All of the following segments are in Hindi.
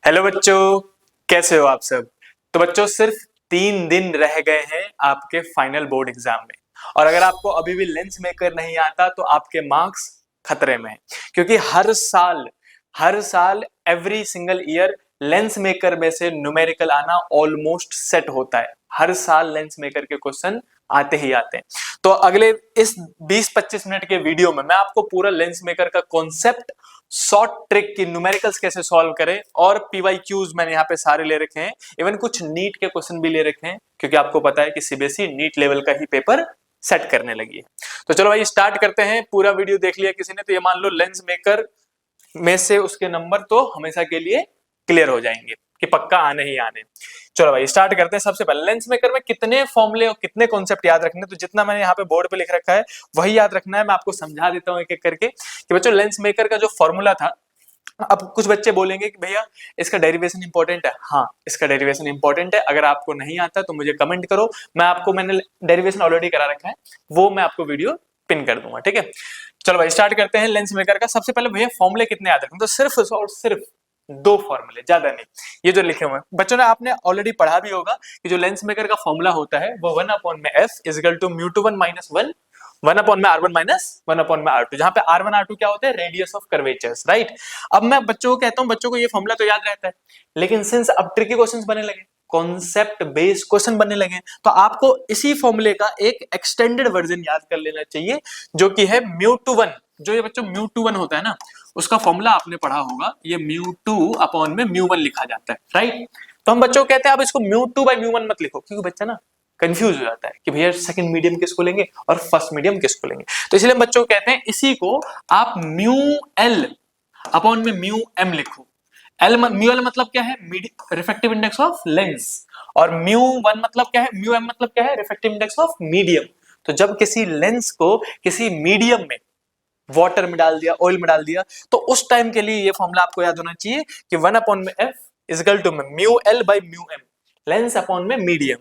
हेलो बच्चों, कैसे हो आप सब। तो बच्चों सिर्फ 3 दिन रह गए हैं आपके फाइनल बोर्ड एग्जाम में। और अगर आपको अभी भी लेंस मेकर नहीं आता तो आपके मार्क्स खतरे में हैं। क्योंकि हर साल every single year lens maker में से न्यूमेरिकल आना ऑलमोस्ट सेट होता है। हर साल लेंस मेकर के क्वेश्चन आते ही आते हैं। तो अगले इस 20-25 मिनट के वीडियो में मैं आपको पूरा लेंस मेकर का कॉन्सेप्ट, शॉर्ट ट्रिक की न्यूमेरिकल्स कैसे सॉल्व करें, और पीवाईक्यूज मैंने यहाँ पे सारे ले रखे हैं। इवन कुछ नीट के क्वेश्चन भी ले रखे हैं, क्योंकि आपको पता है कि सीबीएसई नीट लेवल का ही पेपर सेट करने लगी है। तो चलो भाई स्टार्ट करते हैं। पूरा वीडियो देख लिया किसी ने तो ये मान लो लेंस मेकर में से उसके नंबर तो हमेशा के लिए क्लियर हो जाएंगे कि पक्का आने ही आने। चलो भाई स्टार्ट करते हैं। सबसे पहले लेंस मेकर में कितने फॉर्मूले और कितने कॉन्सेप्ट याद रखने, तो जितना मैंने यहाँ पे बोर्ड पे लिख रखा है वही याद रखना है। मैं आपको समझा देता हूँ एक एक करके कि बच्चों लेंस मेकर का जो फॉर्मूला था। अब कुछ बच्चे बोलेंगे कि भैया इसका डेरिवेशन इंपॉर्टेंट है। हाँ, इसका डेरिवेशन इंपॉर्टेंट है। अगर आपको नहीं आता तो मुझे कमेंट करो, मैंने डेरिवेशन ऑलरेडी करा रखा है, वो मैं आपको वीडियो पिन कर दूंगा। ठीक है, चलो भाई स्टार्ट करते हैं लेंस मेकर का। सबसे पहले भैया फॉर्मूले कितने याद रखें, तो सिर्फ और सिर्फ 2 फॉर्मूले, ज्यादा नहीं। ये जो लिखे हुए हैं बच्चों ने आपने ऑलरेडी पढ़ा भी होगा कि जो लेंस मेकर का फॉर्मूला होता है वो 1/f equal to μ2 - 1 1/r1 - 1/r2, जहां पे r1 r2 क्या होते हैं, रेडियस ऑफ कर्वेचर्स, राइट। अब मैं बच्चों को कहता हूं, बच्चों को ये फॉर्मूला तो याद रहता है, लेकिन सिंस अब ट्रिकी क्वेश्चंस बनने लगे, कॉन्सेप्ट बेस्ड क्वेश्चन बनने लगे, तो आपको इसी फॉर्मूले का एक एक्सटेंडेड वर्जन याद कर लेना चाहिए, जो कि है μ2 जो ये बच्चों μ2 होता है ना, उसका फॉर्मूला आपने पढ़ा होगा, ये μ2/μ1 लिखा जाता है, राइट। तो हम बच्चों को कहते हैं अब इसको μ2/μ1 मत लिखो, क्योंकि बच्चा ना कंफ्यूज हो जाता है कि भैया सेकंड मीडियम किसको लेंगे और फर्स्ट मीडियम किसको लेंगे। तो इसलिए हम बच्चों को कहते हैं इसी को आप μl/μm लिखो। μl मतलब क्या है, रिफ्रैक्टिव इंडेक्स ऑफ लेंस, और μ1 मतलब क्या है, μm मतलब क्या है, रिफ्रैक्टिव इंडेक्स ऑफ मीडियम। तो जब किसी लेंस को किसी मीडियम में, वाटर में डाल दिया, ऑयल में डाल दिया, तो उस टाइम के लिए ये फॉर्मूला आपको याद होना चाहिए कि 1/f equal to μl/μm, lens upon में मीडियम,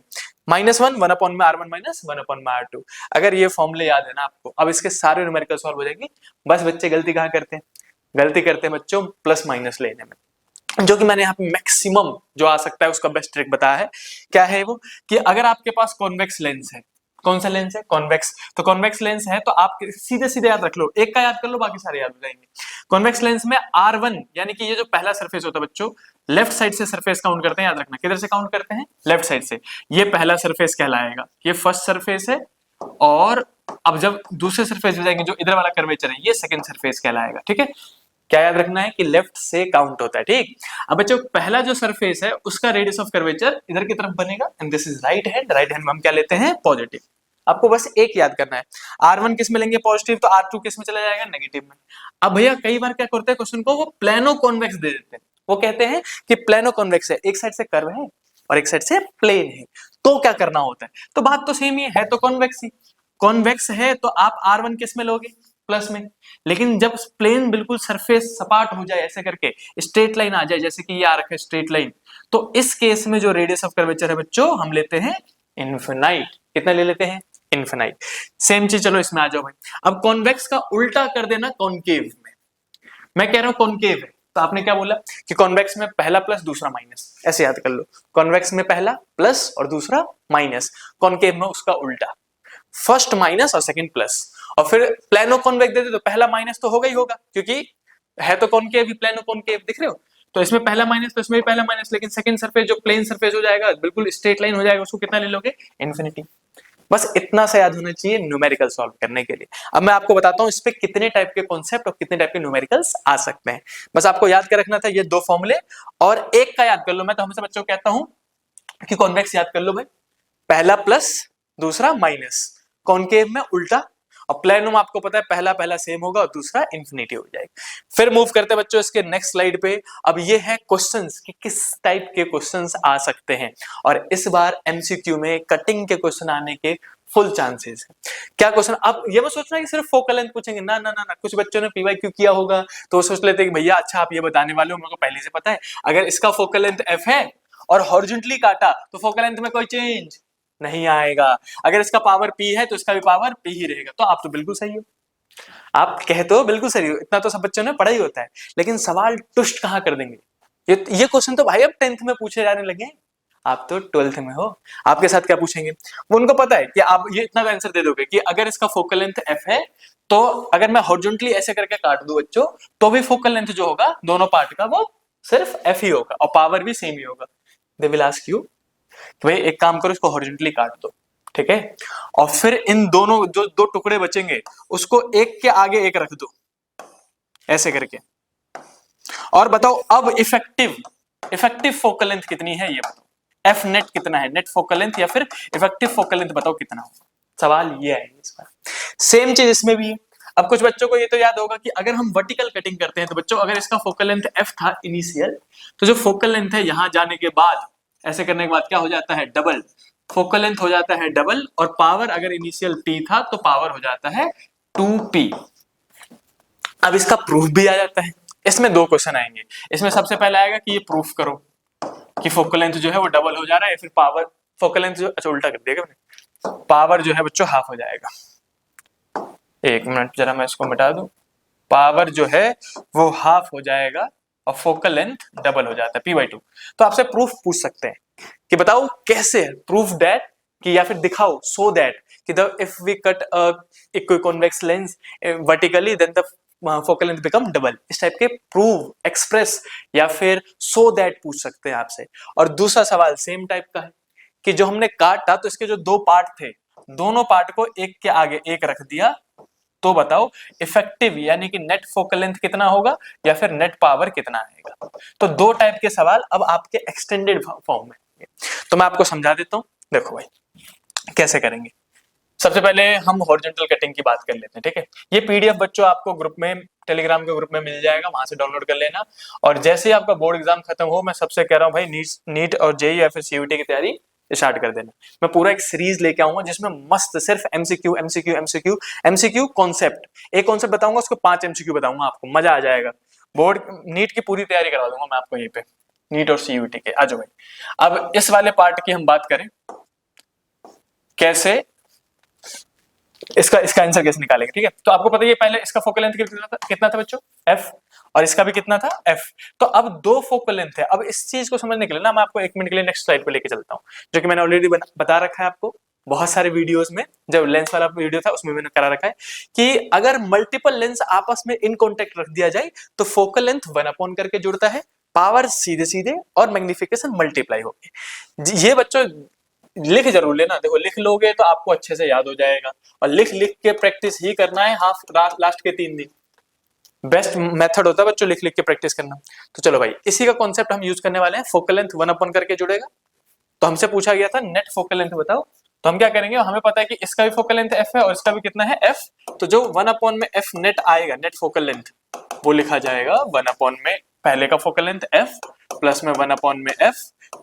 -1 1/r1 - 1/r2। अगर ये फॉर्मूले याद है ना आपको, अब इसके सारे न्यूमेरिकल सॉल्व हो जाएंगे। बस बच्चे गलती कहां करते हैं, गलती करते हैं बच्चों प्लस माइनस लेने में, जो कि मैंने यहाँ पे मैक्सिमम जो आ सकता है उसका बेस्ट ट्रिक बताया है। क्या है वो, कि अगर आपके पास कॉन्वेक्स लेंस है, कौन सा लेंस है, कॉन्वेक्स, तो कॉन्वेक्स लेंस है तो आप सीधे सीधे याद रख लो, एक का याद कर लो, बाकी सारे याद हो जाएंगे। कॉन्वेक्स लेंस में R1 यानी कि ये जो पहला सरफेस होता है बच्चों, लेफ्ट साइड से सरफेस काउंट करते हैं, याद रखना किधर से काउंट करते हैं, लेफ्ट साइड से। ये पहला सरफेस कहलाएगा, ये फर्स्ट सरफेस है, और अब जब दूसरे सरफेस में जाएंगे जो इधर वाला कर्वेचर है, ये सेकंड सरफेस कहलाएगा। ठीक है, क्या याद रखना है कि लेफ्ट से काउंट होता है। ठीक, अब बच्चों पहला जो सरफेस है उसका रेडियस ऑफ कर्वेचर इधर की तरफ बनेगा, and this is right hand. Right hand में हम क्या लेते हैं, पॉजिटिव। आपको बस एक याद करना है, R1 किस में लेंगे, पॉजिटिव, तो R2 किस में चला जाएगा, नेगेटिव में। अब भैया कई बार क्या करते हैं क्वेश्चन को, वो प्लेनो कॉन्वेक्स दे देते हैं। वो कहते हैं कि प्लेनो कॉन्वेक्स है, एक साइड से कर्व है और एक साइड से प्लेन है, तो क्या करना होता है, तो बात तो सेम ही है तो कॉन्वेक्स ही। कॉन्वेक्स है तो आप R1 किस में लोगे, प्लस में। लेकिन जब प्लेन बिल्कुल सरफेस सपाट हो जाए, ऐसे करके स्ट्रेट लाइन आ जाए, जैसे कि ये आ रखा है स्ट्रेट लाइन, तो इस केस में जो रेडियस ऑफ कर्वेचर है बच्चों, हम लेते हैं इनफिनाइट। कितना ले लेते हैं, इनफिनाइट। सेम चीज, चलो इसमें आ जाओ भाई। अब कॉन्वेक्स का उल्टा कर देना कॉनकेव में। मैं कह रहा हूं कॉनकेव है, तो आपने क्या बोला कि कॉन्वेक्स में पहला प्लस दूसरा माइनस, ऐसे याद कर लो। कॉन्वेक्स में पहला प्लस और दूसरा माइनस, कॉनकेव में उसका उल्टा, फर्स्ट माइनस और सेकंड प्लस। और फिर प्लेनो कॉन्वेक्स दे दे तो पहला माइनस तो होगा ही होगा, क्योंकि है तो कॉनकेव ही, प्लेनो कॉनकेव, दिख रहे हो। तो इसमें पहला माइनस तो इसमें भी पहला माइनस, लेकिन सेकंड सरफेस जो प्लेन सरफेस हो जाएगा, बिल्कुल स्ट्रेट लाइन हो जाएगा, उसको कितना ले लोगे, इन्फिनिटी। बस इतना सा याद होना चाहिए न्यूमेरिकल सॉल्व करने के लिए। अब मैं आपको बताता हूं इस पे कितने टाइप के कॉन्सेप्ट और कितने टाइप के न्यूमेरिकल्स आ सकते हैं। बस आपको याद कर रखना था ये 2 फॉर्मूले, और एक का याद कर लो। मैं तो हमेशा बच्चों को कहता हूं कि कॉन्वेक्स याद कर लो भाई, पहला प्लस दूसरा माइनस, कॉनकेव में उल्टा, और प्लेनो में आपको पता है पहला पहला सेम होगा और दूसरा इन्फिनिटी हो जाएगा। फिर मूव करते हैं बच्चों इसके नेक्स्ट स्लाइड पे। अब ये है क्वेश्चंस कि किस टाइप के क्वेश्चंस आ सकते हैं, और इस बार एमसीक्यू में कटिंग के क्वेश्चन आने के फुल चांसेस है। क्या क्वेश्चन, अब ये मत सोचना कि सिर्फ फोकल लेंथ पूछेंगे, ना ना ना ना। कुछ बच्चों ने पीवाईक्यू किया होगा तो वो सोच लेते हैं कि भैया अच्छा आप ये बताने वाले हो, मेरे को पहले से पता है, अगर इसका फोकल लेंथ एफ है और हॉरिजॉन्टली काटा तो फोकल लेंथ में कोई चेंज नहीं आएगा। अगर इसका पावर P है तो इसका भी पावर P ही रहेगा। तो आप तो बिल्कुल सही हो, आप कहे तो बिल्कुल सही हो, इतना तो सब बच्चों ने पढ़ा ही होता है, लेकिन सवाल टुस्ट कहां कर देंगे, ये क्वेश्चन तो भाई अब 10th में पूछे जाने लगे हैं, आप तो 12th में हो, आपके साथ क्या पूछेंगे? वो उनको पता है कि आप ये इतना आंसर दे दोगे कि अगर इसका फोकल लेंथ f है तो अगर मैं हॉरिजॉन्टली ऐसे करके काट दूं बच्चों तो भी फोकल लेंथ जो होगा दोनों पार्ट का वो सिर्फ f ही होगा और पावर भी सेम ही होगा। दे विल आस्क यू कि भाई एक काम करो, इसको हॉरिजॉन्टली काट दो, ठीक है, और फिर इन दोनों जो दो टुकड़े बचेंगे उसको एक के आगे एक रख दो ऐसे करके, और बताओ अब इफेक्टिव फोकल लेंथ कितनी है ये बताओ, एफ नेट कितना है, नेट फोकल लेंथ या फिर इफेक्टिव फोकल लेंथ बताओ कितना होगा। सवाल ये है इसका। सेम चीज इसमें भी। अब कुछ बच्चों को ये तो याद होगा कि अगर हम वर्टिकल कटिंग करते हैं तो बच्चों अगर इसका फोकल लेंथ एफ था इनिशियल, तो जो फोकल लेंथ है यहां जाने के बाद ऐसे करने के बाद क्या हो जाता है, डबल फोकल लेंथ हो जाता है डबल, और पावर अगर इनिशियल p था तो पावर हो जाता है 2p। अब इसका प्रूफ भी आ जाता है। इसमें दो क्वेश्चन आएंगे। इसमें सबसे पहले आएगा कि ये प्रूफ करो कि फोकल लेंथ जो है वो डबल हो जा रहा है, फिर पावर फोकल लेंथ जो, अच्छा उल्टा कर देगा मैंने, पावर जो है बच्चों हाफ हो जाएगा। एक मिनट जरा मैं इसको मिटा दूं, पावर जो है वो हाफ हो जाएगा और फोकल लेंथ डबल हो जाता है p/2। तो आपसे प्रूफ पूछ सकते हैं कि बताओ कैसे प्रूफ दैट कि या फिर दिखाओ सो दैट कि the if we cut a equiconvex lens vertically then the focal length become double. इस टाइप के प्रूव, एक्सप्रेस या फिर सो दैट पूछ सकते हैं आपसे। और दूसरा सवाल सेम टाइप का है कि जो हमने काटा तो इसके जो दो पार्ट थे दोनों पार्ट को एक के आगे एक रख दिया, तो बताओ इफेक्टिव यानी कि नेट फोकल लेंथ कितना होगा या फिर नेट पावर कितना आएगा। तो दो टाइप के सवाल अब आपके एक्सटेंडेड फॉर्म में। तो मैं आपको समझा देता हूं, देखो भाई कैसे करेंगे। सबसे पहले हम हॉरिजॉन्टल कटिंग की बात कर लेते हैं, ठीक है। ये पीडीएफ बच्चों आपको ग्रुप में, टेलीग्राम के ग्रुप में मिल जाएगा, वहां से डाउनलोड कर लेना। और जैसे ही आपका बोर्ड एग्जाम खत्म हो, मैं सबसे कह रहा हूँ भाई नीट और जेईई या फिर सीयूटी की तैयारी स्टार्ट कर देना। मैं पूरा एक सीरीज लेके आऊंगा जिसमें मस्त सिर्फ MCQ MCQ MCQ MCQ concept, एक कॉन्सेप्ट बताऊंगा उसको 5 एमसीक्यू बताऊंगा, आपको मजा आ जाएगा। बोर्ड नीट की पूरी तैयारी करवा दूंगा मैं आपको यहीं पे, नीट और सीयूटी के। आ जाओ भाई, अब इस वाले पार्ट की हम बात करें कैसे इसका आंसर कैसे निकालेंगे, ठीक है। तो आपको पता है पहले इसका फोकल लेंथ कितना था बच्चों, f, और इसका भी कितना था f। तो अब दो फोकल लेंथ है। अब इस चीज को समझने के लिए ना मैं आपको 1 मिनट के लिए नेक्स्ट स्लाइड पे लेके चलता हूँ, जो कि मैंने ऑलरेडी बता रखा है आपको बहुत सारे वीडियोस में। जब लेंस वाला वीडियो था उसमें मैंने करा रखा है कि अगर मल्टीपल लेंस आपस में इन कॉन्टेक्ट रख दिया जाए तो फोकल लेंथ 1 करके जुड़ता है, पावर सीधे सीधे और मैग्निफिकेशन मल्टीप्लाई होगी। ये बच्चों लिख जरूर लेना, देखो लिख लोगे तो आपको अच्छे से याद हो जाएगा, और लिख लिख के प्रैक्टिस ही करना है हाफ लास्ट के 3 दिन। बेस्ट मेथड होता है बच्चों लिख लिख के प्रैक्टिस करना। तो चलो भाई इसी का कॉन्सेप्ट हम यूज करने वाले हैं। फोकल लेंथ 1 करके जुड़ेगा, तो हमसे पूछा गया था नेट फोकल लेंथ बताओ, तो हम क्या करेंगे, हमें पता है कि इसका भी फोकल लेंथ f है और इसका भी कितना है f, तो जो 1 में f नेट आएगा, नेट फोकल लेंथ, वो लिखा जाएगा 1 में पहले का फोकल लेंथ f प्लस में 1 में f,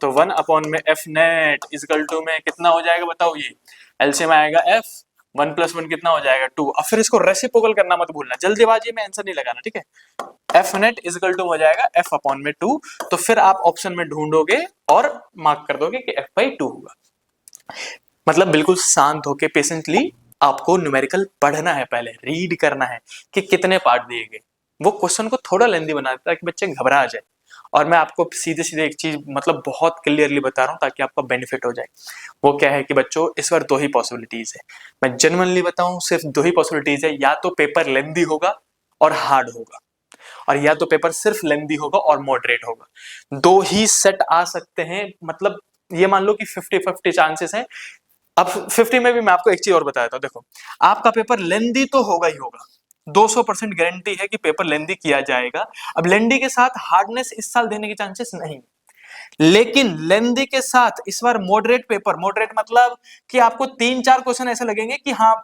तो 1 में f नेट इक्वल टू में कितना हो जाएगा बताओ, ये एलसीएम आएगा f, 1 + 1 कितना हो जाएगा 2। अब फिर इसको रेसिप्रोकल करना मत भूलना, जल्दीबाजी में आंसर नहीं लगाना, ठीक है। f नेट इक्वल टू हो जाएगा f/2, तो फिर आप ऑप्शन में ढूंढोगे और मार्क कर दोगे कि f/2 होगा। मतलब बिल्कुल शांत होके पेशेंटली आपको न्यूमेरिकल पढ़ना है, पहले रीड करना है कि कितने पार्ट दिए गए। वो क्वेश्चन को थोड़ा लेंदी बना देता है कि बच्चे घबरा जाए, और मैं आपको सीधे सीधे एक चीज मतलब बहुत क्लियरली बता रहा हूँ ताकि आपका बेनिफिट हो जाए। वो क्या है कि बच्चों इस बार 2 ही पॉसिबिलिटीज है, मैं जेन्युइनली बताऊं सिर्फ 2 ही पॉसिबिलिटीज है, या तो पेपर लेंदी होगा और हार्ड होगा, और या तो पेपर सिर्फ लेंदी होगा और मॉडरेट होगा। 2 ही सेट आ सकते हैं, मतलब ये मान लो कि 50-50 चांसेस है। अब 50 में भी मैं आपको एक चीज और बता देता हूं, देखो आपका पेपर लेंदी तो होगा ही होगा, 200% गारंटी है कि पेपर लेंदी किया जाएगा। अब लेंदी के साथ हार्डनेस इस साल देने की चांसेस नहीं, लेकिन लेंदी के साथ इस बार मॉडरेट पेपर, मॉडरेट मतलब कि आपको 3-4 क्वेश्चन ऐसे लगेंगे कि हाँ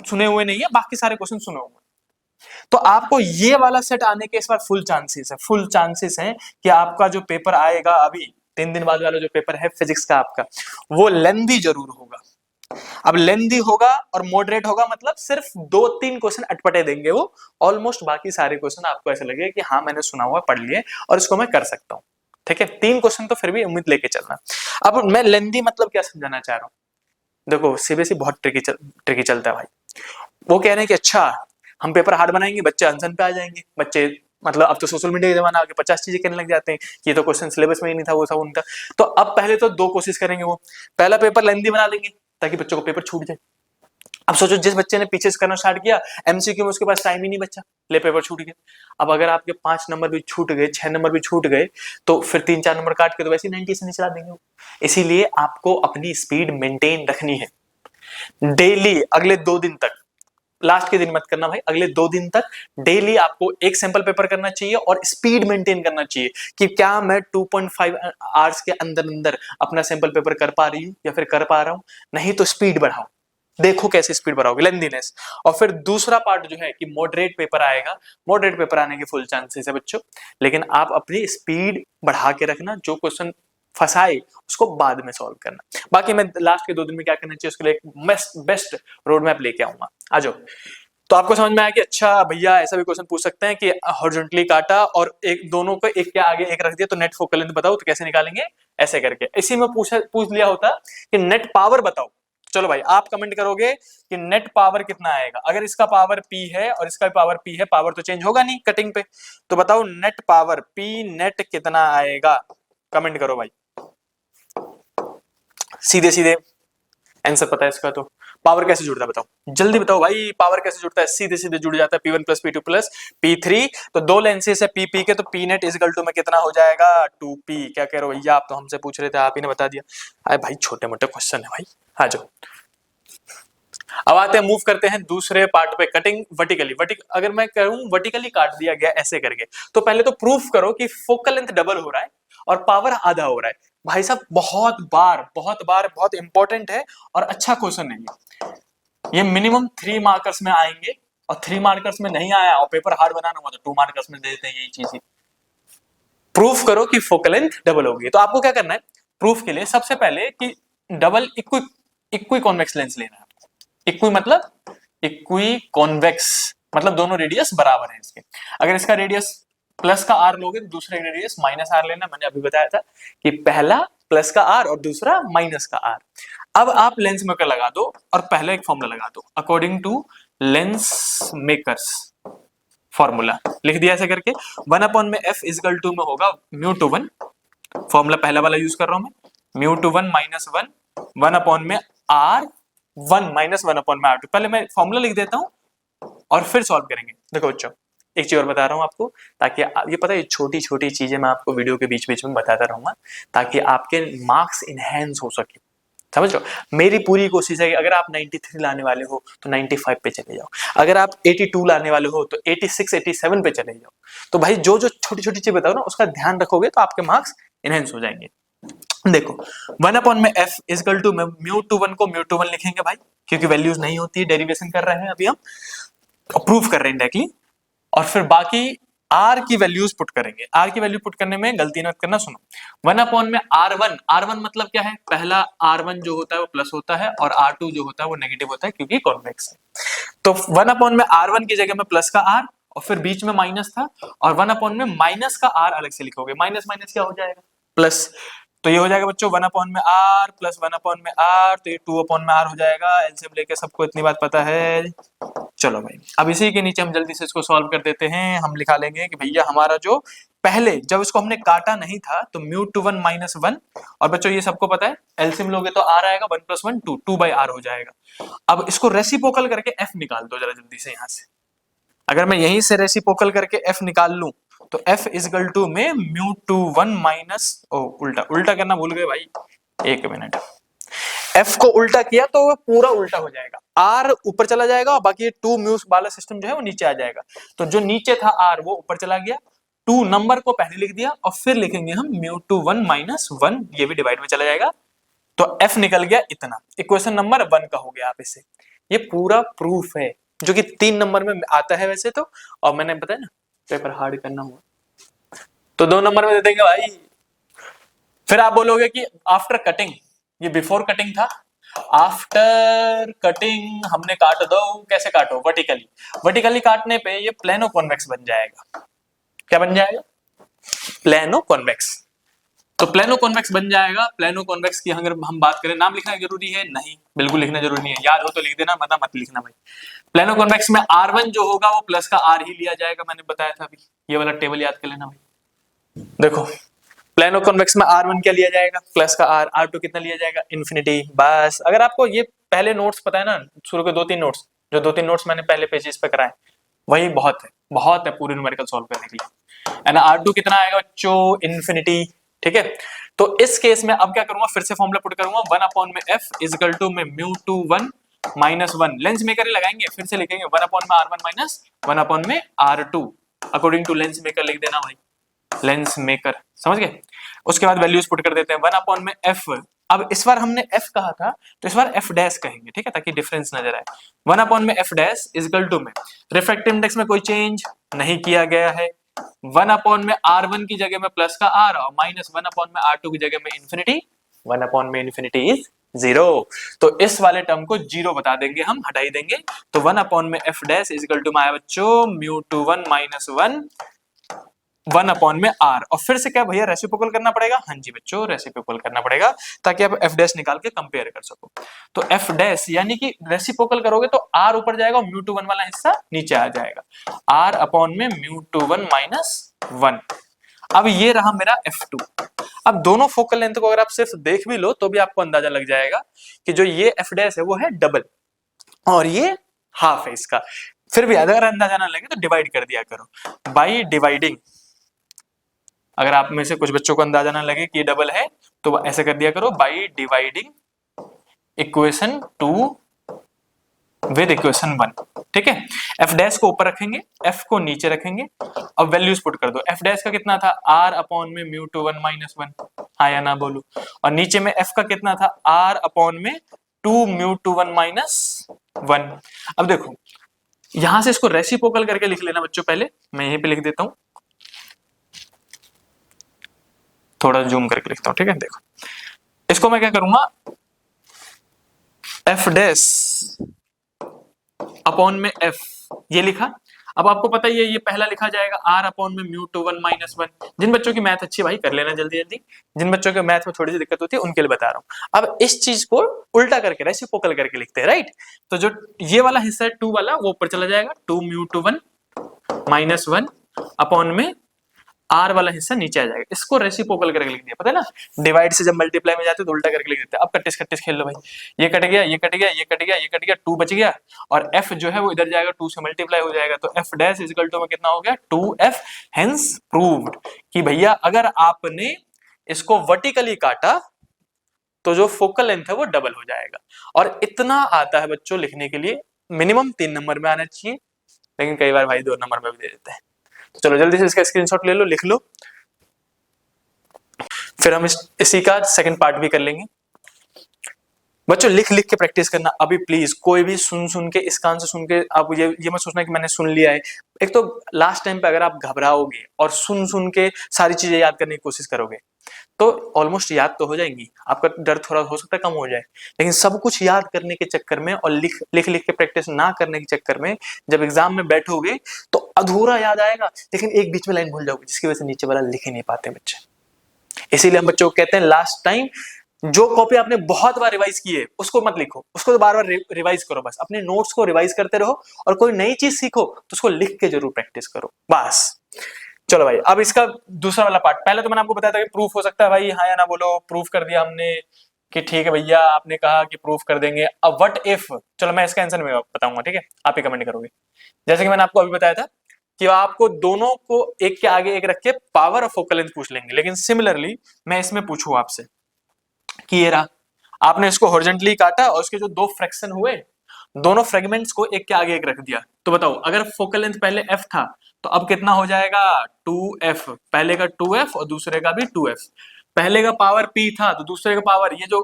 सुने हुए नहीं है, बाकी सारे क्वेश्चन सुने हुए। तो आपको ये वाला सेट आने के इस बार फुल चांसेस है कि आपका जो पेपर आएगा अभी 3 दिन बाद वाला जो पेपर है फिजिक्स का आपका, वो लेंदी जरूर होगा। अब लेंदी होगा और मॉडरेट होगा, मतलब सिर्फ 2-3 क्वेश्चन अटपटे देंगे वो, ऑलमोस्ट बाकी सारे क्वेश्चन आपको ऐसे लगेगा कि हाँ मैंने सुना हुआ, पढ़ लिए और इसको मैं कर सकता हूँ, ठीक है। 3 क्वेश्चन तो फिर भी उम्मीद लेके चलना। अब मैं लेंदी मतलब क्या समझाना चाह रहा हूँ, देखो सीबीएसई बहुत ट्रिकी चलता है भाई। वो कह रहे हैं कि अच्छा हम पेपर हार्ड बनाएंगे, बच्चे आंसर पे आ जाएंगे, बच्चे मतलब अब तो सोशल मीडिया का जमाना आके 50 चीजें करने लग जाते हैं, ये तो क्वेश्चन सिलेबस में ही नहीं था, वो था उनका। तो अब पहले तो 2 कोशिश करेंगे, वो पहला पेपर लेंथी बना देंगे ताकि बच्चों को पेपर छूट जाए। अब सोचो जिस बच्चे ने पीछे से करना स्टार्ट किया एमसीक्यू में, उसके पास टाइम ही नहीं बचा, ले पेपर छूट गया। अब अगर आपके 5 नंबर भी छूट गए, 6 नंबर भी छूट गए, तो फिर 3-4 नंबर काट के तो वैसे ही 90 से नहीं चला देंगे। इसीलिए आपको अपनी स्पीड मेंटेन रखनी है डेली, अगले 2 दिन तक। लास्ट के दिन मत करना भाई, अगले 2 दिन तक डेली आपको एक सैंपल पेपर करना चाहिए और स्पीड मेंटेन करना चाहिए कि क्या मैं 2.5 आवर्स के अंदर अंदर अपना सैंपल पेपर कर पा रही हूं या फिर कर पा रहा हूं। नहीं तो स्पीड बढ़ाओ, देखो कैसे स्पीड बढ़ाओगे, लेंथीनेस। और फिर दूसरा पार्ट जो है कि मॉडरेट पेपर आएगा, मॉडरेट पेपर आने के फुल चांसेस है बच्चों, लेकिन आप अपनी स्पीड बढ़ा के रखना, जो क्वेश्चन फंसाए उसको बाद में सॉल्व करना। बाकी मैं लास्ट के 2 दिन में क्या करना चाहिए उसके लिए एक बेस्ट रोड मैप लेके आऊंगा, आ जाओ। तो आपको समझ में आया कि अच्छा भैया ऐसा भी क्वेश्चन पूछ सकते हैं कि हॉरिजॉन्टली काटा और एक दोनों को एक के आगे एक रख दिया तो नेट फोकल लेंथ बताओ, तो कैसे निकालेंगे, ऐसे करके। इसी में पूछ लिया होता कि नेट पावर बताओ, चलो भाई आप कमेंट करोगे कि नेट पावर कितना आएगा, अगर इसका पावर P है और इसका पावर P है, पावर तो चेंज होगा नहीं कटिंग पे, तो बताओ नेट पावर P नेट कितना आएगा, कमेंट करो भाई। सीधे सीधे आंसर पता है इसका, तो पावर कैसे जुड़ता है बताओ, जल्दी बताओ भाई, पावर कैसे जुड़ता है, सीधे सीधे जुड़ जाता है P1 plus P2 plus P3, तो 2 लेंसेज है P के, तो P net is equal to में कितना हो जाएगा 2P। क्या कह रहे हो भैया, आप तो हमसे पूछ रहे थे, आप ही ने बता दिया। अरे भाई छोटे मोटे क्वेश्चन है भाई, आ जाओ। अब आते हैं, मूव करते हैं दूसरे पार्ट पे, कटिंग वर्टिकली। अगर मैं कहूं वर्टिकली काट दिया गया ऐसे करके, तो पहले तो प्रूफ करो कि फोकल लेंथ डबल हो रहा है और पावर आधा हो रहा है। भाई साहब बहुत बार बहुत इंपॉर्टेंट है और अच्छा क्वेश्चन है ये मिनिमम 3 मार्कर्स में आएंगे, और 3 मार्कर्स में नहीं आया और पेपर हार्ड बनाना हुआ तो 2 मार्कर्स में दे देते हैं यही चीज। प्रूफ करो कि फोकल लेंथ डबल होगी। तो आपको क्या करना है प्रूफ के लिए, सबसे पहले कि डबल इक्वी कॉन्वेक्स लेंस लेना है। इक्वी मतलब इक्वी कॉन्वेक्स मतलब दोनों रेडियस बराबर है इसके। अगर इसका रेडियस प्लस का आर लोगे तो दूसरे रेडियस माइनस आर लेना। मैंने अभी बताया था कि पहला प्लस का आर और दूसरा माइनस का आर। अब आप लेंस मेकर लगा दो और पहले एक फॉर्मूला लगा दो according to lens makers formula लिख दिया ऐसे करके। 1 में एफ इजकल टू में होगा म्यू टू 1, फॉर्मूला पहला वाला यूज कर रहा हूं मैं, म्यू टू 1 माइनस 1 1 में आर 1 माइनस 1 में आर 2। पहले मैं फॉर्मूला लिख देता हूं और फिर सॉल्व करेंगे। देखो बच्चों एक चीज और बता रहा हूं आपको, ताकि ये पता है छोटी छोटी चीजें मैं आपको वीडियो के बीच बीच में बताता रहूंगा ताकि आपके मार्क्स इनहेंस हो सके। समझ लो, मेरी पूरी कोशिश है कि अगर आप 93 लाने वाले हो तो 95 पे चले जाओ, अगर आप 82 लाने वाले हो तो 86 87 पे चले जाओ। तो भाई जो जो छोटी छोटी चीज बताओ ना उसका ध्यान रखोगे तो आपके मार्क्स इनहेंस हो जाएंगे। देखो 1 में F is equal to mu to 1 को म्यू टू 1 लिखेंगे भाई, क्योंकि वैल्यूज नहीं होती, डेरिवेशन कर रहे हैं अभी हम, प्रूफ कर रहे हैं डायरेक्टली। और फिर बाकी आर की वैल्यूज पुट करेंगे। आर की वैल्यू पुट करने में गलती मत करना, सुनो 1 में R1 मतलब क्या है, पहला R1 जो होता है वो प्लस होता है और R2 जो होता है वो नेगेटिव होता है क्योंकि कॉन्वेक्स है। तो 1 में R1 की जगह में प्लस का R और फिर बीच में माइनस था, और 1 में माइनस का R अलग से लिखोगे, माइनस माइनस क्या हो जाएगा प्लस। तो ये हो जाएगा बच्चों 1 में R प्लस 1 में R, तो ये 2 में R हो जाएगा। एलसीएम लेके सबको इतनी बात पता है। चलो भाई अब इसी के नीचे हम जल्दी से इसको सॉल्व कर देते हैं। हम लिखा लेंगे कि भैया हमारा जो पहले जब इसको हमने काटा नहीं था तो म्यू टू 1 माइनस 1, और बच्चों ये सबको पता है एलसीएम लोगे तो आर आएगा 1 प्लस 1 2 बाई आर हो जाएगा। अब इसको रेसिप्रोकल करके एफ निकाल दो जरा जल्दी से यहां से। अगर मैं यहीं से रेसिप्रोकल करके एफ निकाल लूं तो एफ इजकल टू में म्यू टू 1 माइनस उल्टा करना भूल गए भाई, एक मिनट। एफ को उल्टा किया तो वो पूरा उल्टा हो जाएगा, आर ऊपर चला जाएगा और बाकी 2 म्यू वाला सिस्टम जो है वो नीचे आ जाएगा। तो जो नीचे था आर वो ऊपर चला गया, 2 नंबर को पहले लिख दिया और फिर लिखेंगे हम म्यू टू 1 माइनस 1, ये भी डिवाइड में चला जाएगा। तो एफ निकल गया इतना, इक्वेशन नंबर 1 का हो गया। आप इसे ये पूरा प्रूफ है जो कि 3 नंबर में आता है वैसे तो, और मैंने बताया ना पेपर हार्ड करना हुआ तो 2 नंबर में दे देंगे भाई। फिर आप बोलोगे कि आफ्टर कटिंग, ये बिफोर कटिंग था, आफ्टर कटिंग हमने काट दो। कैसे काटो, वर्टिकली। वर्टिकली काटने पे ये प्लेनो कॉन्वेक्स बन जाएगा। क्या बन जाएगा, प्लेनो कॉन्वेक्स। तो प्लेनो कॉन्वेक्स बन जाएगा। प्लेनो कॉन्वेक्स की अगर हम बात करें, नाम लिखना जरूरी है? नहीं, बिल्कुल लिखना जरूरी नहीं है, याद हो तो लिख देना, वरना मत लिखना भाई। प्लेनो कॉन्वेक्स में R1 जो होगा वो प्लस का R ही लिया जाएगा, मैंने बताया था अभी, ये वाला टेबल याद कर लेना भाई। देखो प्लेनो कॉन्वेक्स में R1 क्या लिया जाएगा? प्लस का R। R2 कितना लिया जाएगा? इन्फिनिटी। बस अगर आपको ये पहले नोट्स पता है ना, शुरू के 2-3 नोट्स, जो 2-3 नोट्स मैंने पहले पेजेस पे कराए, वही बहुत है, बहुत है पूरी न्यूमेरिकल सॉल्व करने के लिए। एंड R2 कितना आएगा बच्चों? इन्फिनिटी। ठीक है, तो इस केस में अब क्या करूंगा, फिर से फॉर्मूला पुट करूंगा, 1 अपॉन में F इज इक्वल टू में mu to 1 minus 1, lens maker ही लगाएंगे, फिर से लिखेंगे 1 अपॉन में R1 माइनस 1 अपॉन में R2, according to lens maker लिख देना भाई, लेंस मेकर, समझ गए। उसके बाद वैल्यूज पुट कर देते हैं, 1 अपॉन में F। अब इस बार हमने F कहा था, तो इस बार F डैश कहेंगे, ठीक है, ताकि डिफरेंस नजर आए। 1 अपॉन में F dash is equal to में रिफ्रैक्टिव इंडेक्स में कोई चेंज नहीं किया गया है, 1 अपॉन में R1 की जगह में प्लस का R और माइनस 1 अपॉन में R2 की जगह में इन्फिनिटी, 1 अपॉन में इन्फिनिटी इज 0। तो इस वाले टर्म को 0 बता देंगे, हम हटा ही देंगे। तो 1 अपॉन में F dash is equal to में आया बच्चों म्यू टू 1 माइनस 1 अपॉन में R, और फिर से क्या भैया रेसिप्रोकल करना पड़ेगा? हाँ जी बच्चों, रेसिप्रोकल करना पड़ेगा, ताकि आप F डैश निकाल के कंपेयर कर सको। तो F डैश यानी कि रेसिप्रोकल करोगे तो R ऊपर जाएगा और म्यू टू 1 वाला हिस्सा नीचे आ जाएगा, R अपॉन में म्यू टू 1 माइनस 1। अब ये रहा मेरा F2। अब दोनों फोकल लेंथ को अगर आप सिर्फ देख भी लो तो भी आपको अंदाजा लग जाएगा कि जो ये F डैश है वो है डबल और ये हाफ है इसका। फिर भी अगर अंदाजा ना लगे तो डिवाइड कर दिया करो बाई डिवाइडिंग। अगर आप में से कुछ बच्चों को अंदाजा ना लगे कि ये डबल है तो ऐसे कर दिया करो, by dividing equation 2 with equation 1। ठीक है, F डैश को ऊपर रखेंगे, F को नीचे रखेंगे, अब वैल्यूज पुट कर दो। F डैश का कितना था? R अपॉन में म्यू टू 1 माइनस 1, हाँ या ना बोलो। और नीचे में F का कितना था? R अपॉन में 2 म्यू टू 1 माइनस 1। अब देखो यहां से इसको रेसिप्रोकल करके लिख लेना बच्चों, पहले मैं यहीं पे लिख देता हूं, थोड़ा जूम करके लिखता हूं, ठीक है। देखो इसको मैं क्या करूंगा, F डैश अपॉन में F ये लिखा। अब आपको पता ही है ये पहला लिखा जाएगा R अपॉन में म्यू टू 1 माइनस 1। जिन बच्चों की मैथ अच्छी भाई कर लेना जल्दी जल्दी, जिन बच्चों के मैथ में थोड़ी सी दिक्कत होती है उनके लिए बता रहा हूं। अब इस चीज को उल्टा करके रेसिप्रोकल करके लिखते हैं, राइट। तो जो ये वाला हिस्सा है 2 वाला वो ऊपर चला जाएगा, 2 म्यू टू 1 माइनस 1 अपॉन में R वाला हिस्सा नीचे आ जाएगा। इसको रेसिप्रोकल करके लिख दिया, पता है ना, डिवाइड से जब मल्टीप्लाई में जाते तो उल्टा करके लिख देते हैं। अब कट्टिस कट्टिस खेल लो भाई, ये कट गया, ये कट गया, ये कट गया, ये कट गया, 2 बच गया, और F जो है वो इधर जाएगा, 2 से मल्टीप्लाई हो जाएगा, तो F dash is equal to में कितना हो गया? 2F। हेंस प्रूव्ड कि भैया अगर आपने इसको वर्टिकली काटा तो जो फोकल लेंथ है वो डबल हो जाएगा। और इतना आता है बच्चों लिखने के लिए, मिनिमम 3 नंबर में आना चाहिए, लेकिन कई बार भाई 2 नंबर में भी दे देते हैं। तो चलो जल्दी से इसका स्क्रीनशॉट ले लो, लिख लो, फिर हम इसी का सेकंड पार्ट भी कर लेंगे। बच्चों लिख लिख के प्रैक्टिस करना अभी प्लीज, कोई भी सुन सुन के इस कान से सुन के आप ये मत सोचना कि मैंने सुन लिया है। एक तो लास्ट टाइम पे अगर आप घबराओगे और सुन सुन के सारी चीजें याद करने की कोशिश करोगे तो ऑलमोस्ट याद तो हो जाएंगी, आपका डर थोड़ा हो सकता है कम हो जाए, लेकिन सब कुछ याद करने के चक्कर में और लिख लिख लिख के प्रैक्टिस ना करने के चक्कर में जब एग्जाम में बैठोगे तो अधूरा याद आएगा, लेकिन एक बीच में लाइन भूल जाओगे, जिसकी वजह से नीचे वाला लिख ही नहीं पाते बच्चे। इसीलिए हम बच्चों को कहते हैं लास्ट टाइम जो कॉपी आपने बहुत बार रिवाइज की है उसको मत लिखो, उसको तो बार बार रिवाइज करो, बस अपने नोट्स को रिवाइज करते रहो, और कोई नई चीज सीखो तो उसको लिख के जरूर प्रैक्टिस करो बस। चलो भाई अब इसका दूसरा वाला पार्ट, पहले तो मैंने आपको बताया था कि प्रूफ हो सकता है भाई, हाँ या ना बोलो, प्रूफ कर दिया हमने कि ठीक है भैया आपने कहा कि प्रूफ कर देंगे। अब व्हाट इफ, चलो मैं इसका आंसर में बताऊंगा, ठीक है, आप ही कमेंट करोगे। जैसे कि मैंने आपको अभी बताया था कि आपको दोनों को एक के आगे एक रख के पावर ऑफ फोकल लेंथ पूछ लेंगे, लेकिन सिमिलरली मैं इसमें पूछूं आपसे कि ये रहा, आपने इसको हॉरिजॉन्टली काटा और उसके जो 2 फ्रैक्शन हुए, दोनों फ्रेगमेंट्स को एक के आगे एक रख दिया, तो बताओ अगर फोकल लेंथ पहले f था तो अब कितना हो जाएगा? 2f, पहले का 2f और दूसरे का भी 2f। पहले का पावर p था तो दूसरे का पावर, ये जो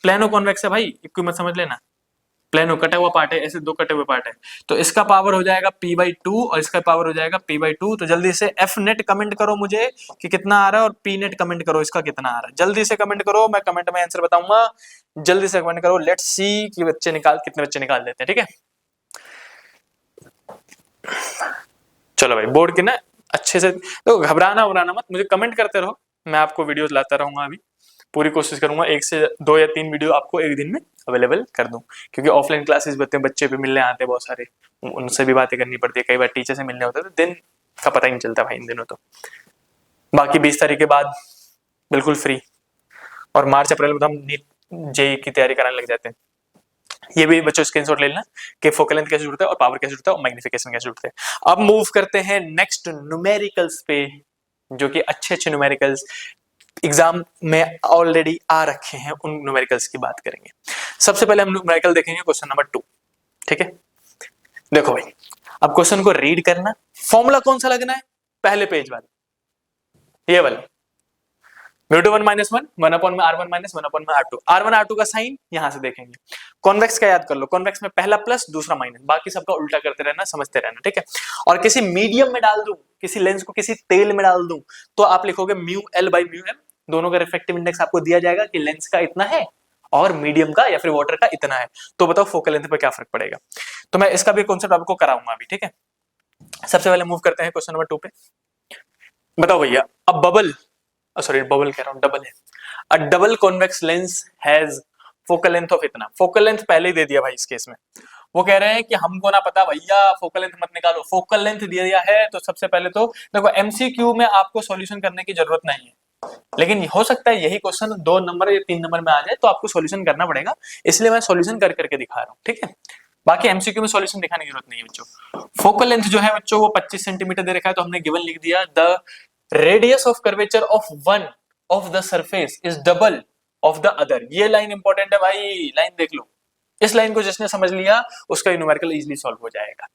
प्लेनो कॉन्वेक्स है भाई, इक्वी मत समझ लेना, प्लेनो कटा हुआ पार्ट है, ऐसे 2 कटे हुए पार्ट है, तो इसका पावर हो जाएगा p/2 और इसका पावर हो जाएगा p/2। तो जल्दी से f नेट कमेंट करो मुझे कि कितना आ रहा है, और p नेट कमेंट करो इसका कितना आ रहा है, जल्दी से कमेंट करो, मैं कमेंट में आंसर बताऊंगा, जल्दी से कमेंट करो, लेट्स सी कि बच्चे कितने बच्चे निकाल देते हैं, ठीक है। चलो भाई बोर्ड के ना अच्छे से तो घबराना मत, मुझे कमेंट करते रहो, मैं आपको वीडियोस लाता रहूंगा, अभी पूरी कोशिश करूंगा 1 से 2 या 3 वीडियो आपको एक दिन में अवेलेबल कर दूं, क्योंकि ऑफलाइन क्लासेस बच्चे भी मिलने आते हैं बहुत सारे, उनसे भी बातें करनी पड़ती है, कई बार टीचर से मिलने होता है तो दिन का पता ही नहीं चलता भाई इन दिनों तो। बाकी 20 तारीख के बाद बिल्कुल फ्री, और मार्च अप्रैल में तो हम नीट जेई की तैयारी कराने लग जाते हैं। ये भी बच्चों स्क्रीनशॉट ले लेना कि फोकल लेंथ कैसे जुड़ता है और पावर कैसे जुड़ता है और मैग्निफिकेशन कैसे जुड़ते हैं। अब मूव करते हैं नेक्स्ट न्यूमेरिकल्स पे, जो कि अच्छे अच्छे न्यूमेरिकल्स एग्जाम में ऑलरेडी आ रखे हैं, उन न्यूमेरिकल्स की बात करेंगे। सबसे पहले हम न्यूमेरिकल देखेंगे क्वेश्चन नंबर 2, ठीक है। देखो भाई, अब क्वेश्चन को रीड करना, फॉर्मूला कौन सा लगना है, पहले पेज वाला, ये वाला √1 - 1 1 अपॉन में R1 - 1 अपॉन में R2। R1 R2 का साइन यहां से देखेंगे। कॉन्वेक्स का याद कर लो, कॉन्वेक्स में पहला प्लस दूसरा माइनस, बाकी सबका उल्टा करते रहना, समझते रहना, ठीक है। और किसी मीडियम में डाल दूं, किसी लेंस को किसी तेल में डाल दूं, तो आप लिखोगे μL/μm, दोनों का रिफ्रैक्टिव इंडेक्स आपको दिया जाएगा कि लेंस का इतना है और मीडियम का या फिर वाटर का इतना है, तो बताओ फोकल लेंथ पे क्या फर्क पड़ेगा। तो मैं इसका भी कॉन्सेप्ट आपको कराऊंगा अभी, ठीक है। सबसे पहले मूव करते हैं क्वेश्चन नंबर 2 पे। बताओ भैया, अब बबल कह रहा हूं, डबल है। अ double convex lens has focal length of इतना। फोकल लेंथ पहले ही दे दिया भाई इस केस में। वो कह रहे हैं कि हमको ना पता भैया, फोकल लेंथ मत निकालो, फोकल लेंथ दिया दिया है। तो सबसे पहले तो देखो, एमसीक्यू में आपको सॉल्यूशन करने की जरूरत नहीं है, लेकिन हो सकता है यही क्वेश्चन 2 नंबर या 3 नंबर में आ जाए, तो आपको सॉल्यूशन करना पड़ेगा, इसलिए मैं सॉल्यूशन कर करके दिखा रहा हूँ, ठीक है। बाकी एमसीक्यू में सॉल्यूशन दिखाने की जरूरत नहीं है बच्चों। फोकल लेंथ जो है बच्चों वो 25 सेंटीमीटर दे रखा है, तो हमने गिवन लिख दिया, the radius of curvature of one of the surface is double of the other. ये लाइन इंपॉर्टेंट है भाई, लाइन देख लो। इस लाइन को जिसने समझ लिया उसका न्यूमेरिकल इजीली सॉल्व हो जाएगा।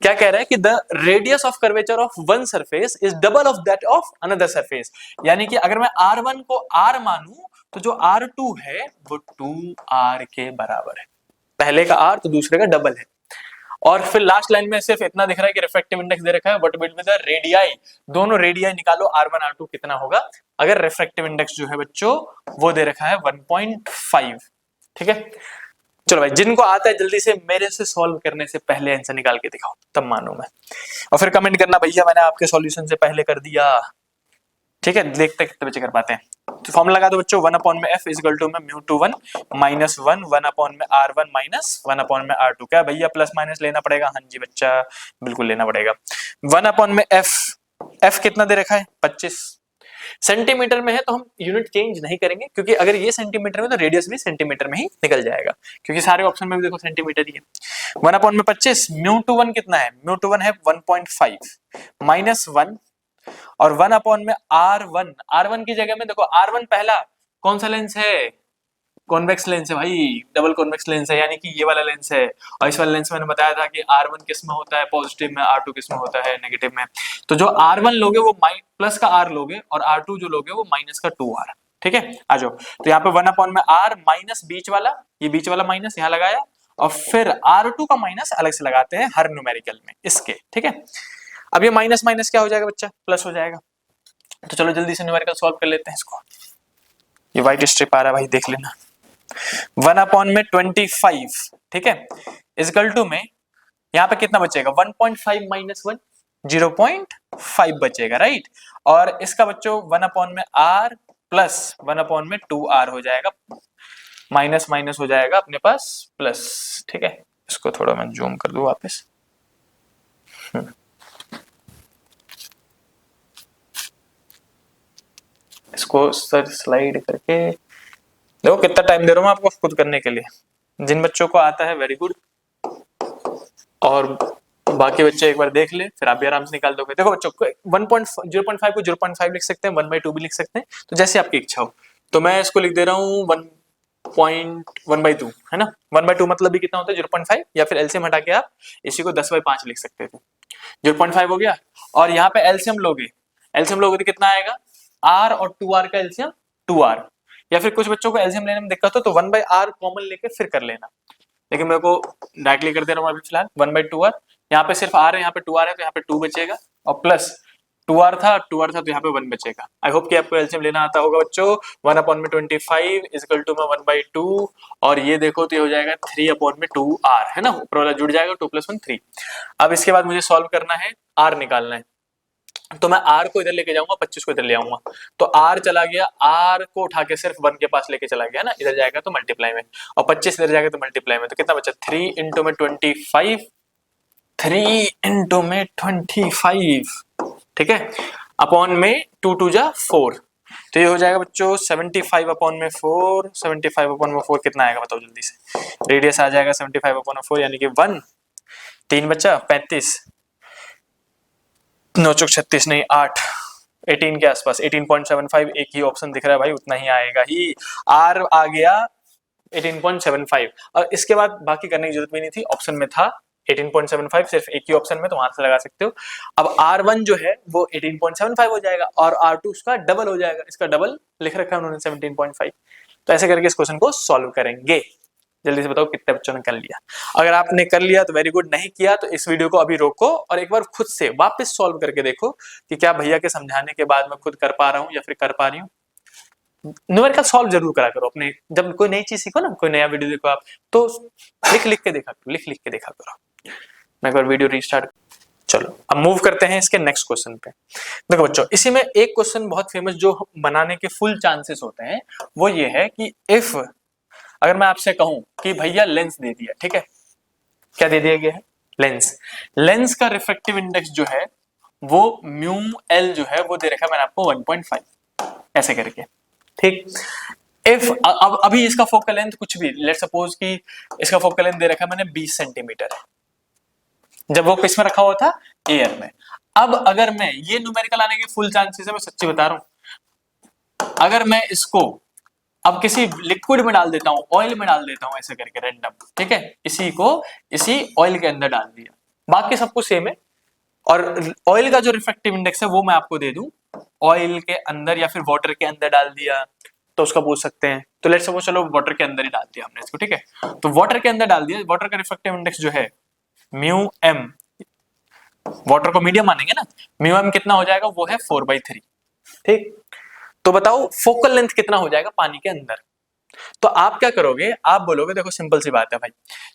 क्या कह रहा है कि the radius of curvature of one surface is double of that of another surface. यानी कि अगर मैं R1 को R मानूं, तो जो R2 है वो 2R के बराबर है। पहले का R तो दूसरे का डबल है। और फिर लास्ट लाइन में सिर्फ इतना दिख रहा है कि रिफ्रैक्टिव इंडेक्स दे रखा है, what will be the radii. दोनों रेडियाई निकालो, R1 R2 कितना होगा। अगर रिफ्रैक्टिव इंडेक्स जो है बच्चों वो दे रखा है 1.5, ठीक है। चलो भाई, जिनको आता है जल्दी से मेरे से सॉल्व करने से पहले आंसर निकाल के दिखाओ, तब मानू मैं। और फिर कमेंट करना भैया मैंने आपके सॉल्यूशन से पहले कर दिया, ठीक है। देखते कितने बच्चे कर पाते हैं। तो फॉर्मूला लगा दो बच्चों, 1 अपॉन में F इक्वल टू में μ21 माइनस 1 1 अपॉन में R1 माइनस 1 अपॉन में R2। क्या भैया प्लस माइनस लेना पड़ेगा? हाँ जी बच्चा, बिल्कुल लेना पड़ेगा। 1 अपॉन में F कितना दे रखा है? 25 सेंटीमीटर में है, तो हम यूनिट चेंज नहीं करेंगे, क्योंकि अगर ये सेंटीमीटर में तो रेडियस भी सेंटीमीटर में ही निकल जाएगा, क्योंकि सारे ऑप्शन में भी देखो सेंटीमीटर ही है। 1 अपॉन में 25, μ21 कितना है? μ21 है 1.5 माइनस 1 और 1 अपॉन में R1 की जगह में देखो, R1 पहला कौन सा लेंस है? कॉन्वेक्स लेंस है भाई, डबल कॉन्वेक्स लेंस है, यानी कि ये वाला लेंस है। और इस वाले लेंस में मैंने बताया था कि R1 किस में होता है पॉजिटिव में, R2 किस में होता है नेगेटिव में। तो जो R1 लोगे वो प्लस का R लोगे, और R2 जो लोगे वो माइनस का 2R, ठीक है। आ जाओ, तो यहाँ पे 1 अपॉन में R माइनस बीच वाला, ये बीच वाला माइनस यहाँ लगाया, और फिर R2 का माइनस अलग से लगाते हैं हर न्यूमेरिकल में इसके, ठीक है। अब ये माइनस माइनस क्या हो जाएगा बच्चा? प्लस हो जाएगा। तो चलो जल्दी से न्यूमेरिकल सॉल्व कर लेते हैं इसको। ये व्हाइट स्ट्रिप आ रहा है भाई, देख लेना। 1 अपॉन में 25, ठीक है, इक्वल टू में यहाँ पे कितना बचेगा? 1.5 माइनस 1 0.5 बचेगा, राइट। और इसका बच्चों 1 अपॉन में R प्लस 1 अपॉन में 2R हो जाएगा, माइनस माइनस हो जाएगा अपने पास प्लस, ठीक है। इसको थोड़ा मैं जूम कर दूं वापस। इसको सर स्लाइड करके देखो कितना टाइम दे रहा हूं आपको खुद करने के लिए। जिन बच्चों को आता है वेरी गुड, और बाकी बच्चे एक बार देख ले, फिर आप भी आराम से निकाल दोगे। देखो बच्चों, 0.5 को 0.5 लिख सकते हैं, 1/2 भी लिख सकते हैं, तो जैसे आपकी इच्छा हो। तो मैं इसको लिख दे रहा हूँ 1.1/2, है ना। 1/2 मतलब भी कितना होता है? 0.5, या फिर एलसीएम हटा के आप इसी को 10/5 लिख सकते थे। 0.5 हो गया, और यहाँ पे एलसीएम लोगे तो कितना आएगा? R और 2R का एलसीएम 2R, या फिर कुछ बच्चों को एलसीएम लेने में दिक्कत हो तो 1/R कॉमन लेके फिर कर लेना, लेकिन मेरे को डायरेक्टली कर दे रहा हूँ अभी फिलहाल। 1/2R, यहाँ पे सिर्फ R है, यहाँ पे 2R है, तो यहाँ पे 2 बचेगा, और प्लस 2R था तो यहाँ पे 1 बचेगा। आई होप कि आपको एलसीएम लेना आता होगा बच्चों। 1 अपॉन में 25 इक्वल टू में 1/2, और ये देखो तो ये हो जाएगा 3 अपॉन में 2R, है ना, ऊपर वाला जुड़ जाएगा, 2 + 1 3। अब इसके बाद मुझे सॉल्व करना है, R निकालना है। तो मैं r को इधर लेके जाऊंगा, 25 को इधर ले आऊंगा, तो r चला गया, r को उठा के सिर्फ 1 के पास लेके चला गया ना, इधर जाएगा तो मल्टीप्लाई में, और 25 इधर जाएगा तो मल्टीप्लाई में, तो कितना बचा 3 इंटू में 25, 3 इंटू में 25, ठीक है, अपॉन में 2 2 जा 4, तो ये हो जाएगा बच्चों 75 अपॉन में 4, 75 अपॉन में 4 कितना आएगा बताओ जल्दी से, रेडियस आ जाएगा 75 अपॉन में 4 यानी कि 1, 3 बचा 35, 9 चौक 36 नहीं 8, 18 के आसपास 18.75, एक ही ऑप्शन दिख रहा है भाई, उतना ही आएगा ही, आर आ गया 18.75, और इसके बाद बाकी करने की जरूरत भी नहीं थी, ऑप्शन में था 18.75, सिर्फ एक ही ऑप्शन में, तो वहां से लगा सकते हो। अब R1 जो है वो 18.75 हो जाएगा और R2 उसका डबल हो जाएगा, इसका डबल लिख रखा है उन्होंने 17.5, तो ऐसे करके इस क्वेश्चन को सॉल्व करेंगे। जल्दी से बताओ कितने बच्चों ने कर लिया, अगर आपने कर लिया तो वेरी गुड, नहीं किया तो इस वीडियो को अभी रोको और एक बार खुद से वापस सॉल्व करके देखो कि क्या भैया के समझाने के बाद मैं खुद कर पा रहा हूं या फिर कर पा रही हूँ। न्यूमेरिकल सॉल्व जरूर करा करो अपने, जब कोई नई चीज सीखो ना, कोई नया वीडियो देखो आप, तो लिख लिख के देखा करो, लिख लिख के देखा करो। मैं एक बार वीडियो रिस्टार्ट, चलो अब मूव करते हैं इसके नेक्स्ट क्वेश्चन पे। देखो बच्चों, इसी में एक क्वेश्चन बहुत फेमस जो बनाने के फुल चांसेस होते हैं वो ये है कि इफ, अगर मैं आपसे कहूं कि भैया लेंस दे दिया, ठीक है, क्या दे दिया गया है, लेंस, लेंस का रिफ्रैक्टिव इंडेक्स जो है वो म्यू एल जो है वो दे रखा है मैंने आपको 1.5 ऐसे करके, ठीक। इफ अब अभी इसका फोकल लेंथ कुछ भी, लेट सपोज कि इसका फोकल लेंथ दे रखा है मैंने 20 सेंटीमीटर, जब वो किस में रखा हुआ था, एयर में। अब अगर मैं, ये न्यूमेरिकल आने के फुल चांसेस है, मैं सच्ची बता रहा हूं, अगर मैं इसको अब किसी लिक्विड में डाल देता हूं, ऑयल में डाल देता हूं ऐसे करके रैंडम, ठीक है, इसी को इसी ऑयल के अंदर डाल दिया, बाकी सब कुछ सेम है, और ऑयल का जो रिफ्रैक्टिव इंडेक्स है वो मैं आपको दे दूं, ऑयल के अंदर या फिर वाटर के अंदर डाल दिया तो उसका पूछ सकते हैं, तो लेट्स सपोज चलो वाटर के अंदर ही डाल दिया हमने इसको, ठीक है, तो वाटर के अंदर डाल दिया, वाटर का रिफ्रैक्टिव इंडेक्स जो है म्यू एम, वाटर को मीडियम मानेंगे ना, म्यू एम कितना हो जाएगा, वो है 4/3, ठीक। तो बताओ फोकल लेंथ कितना हो जाएगा पानी के अंदर, तो आप क्या करोगे, आप बोलोगे देखो सिंपल सी बात है भाई,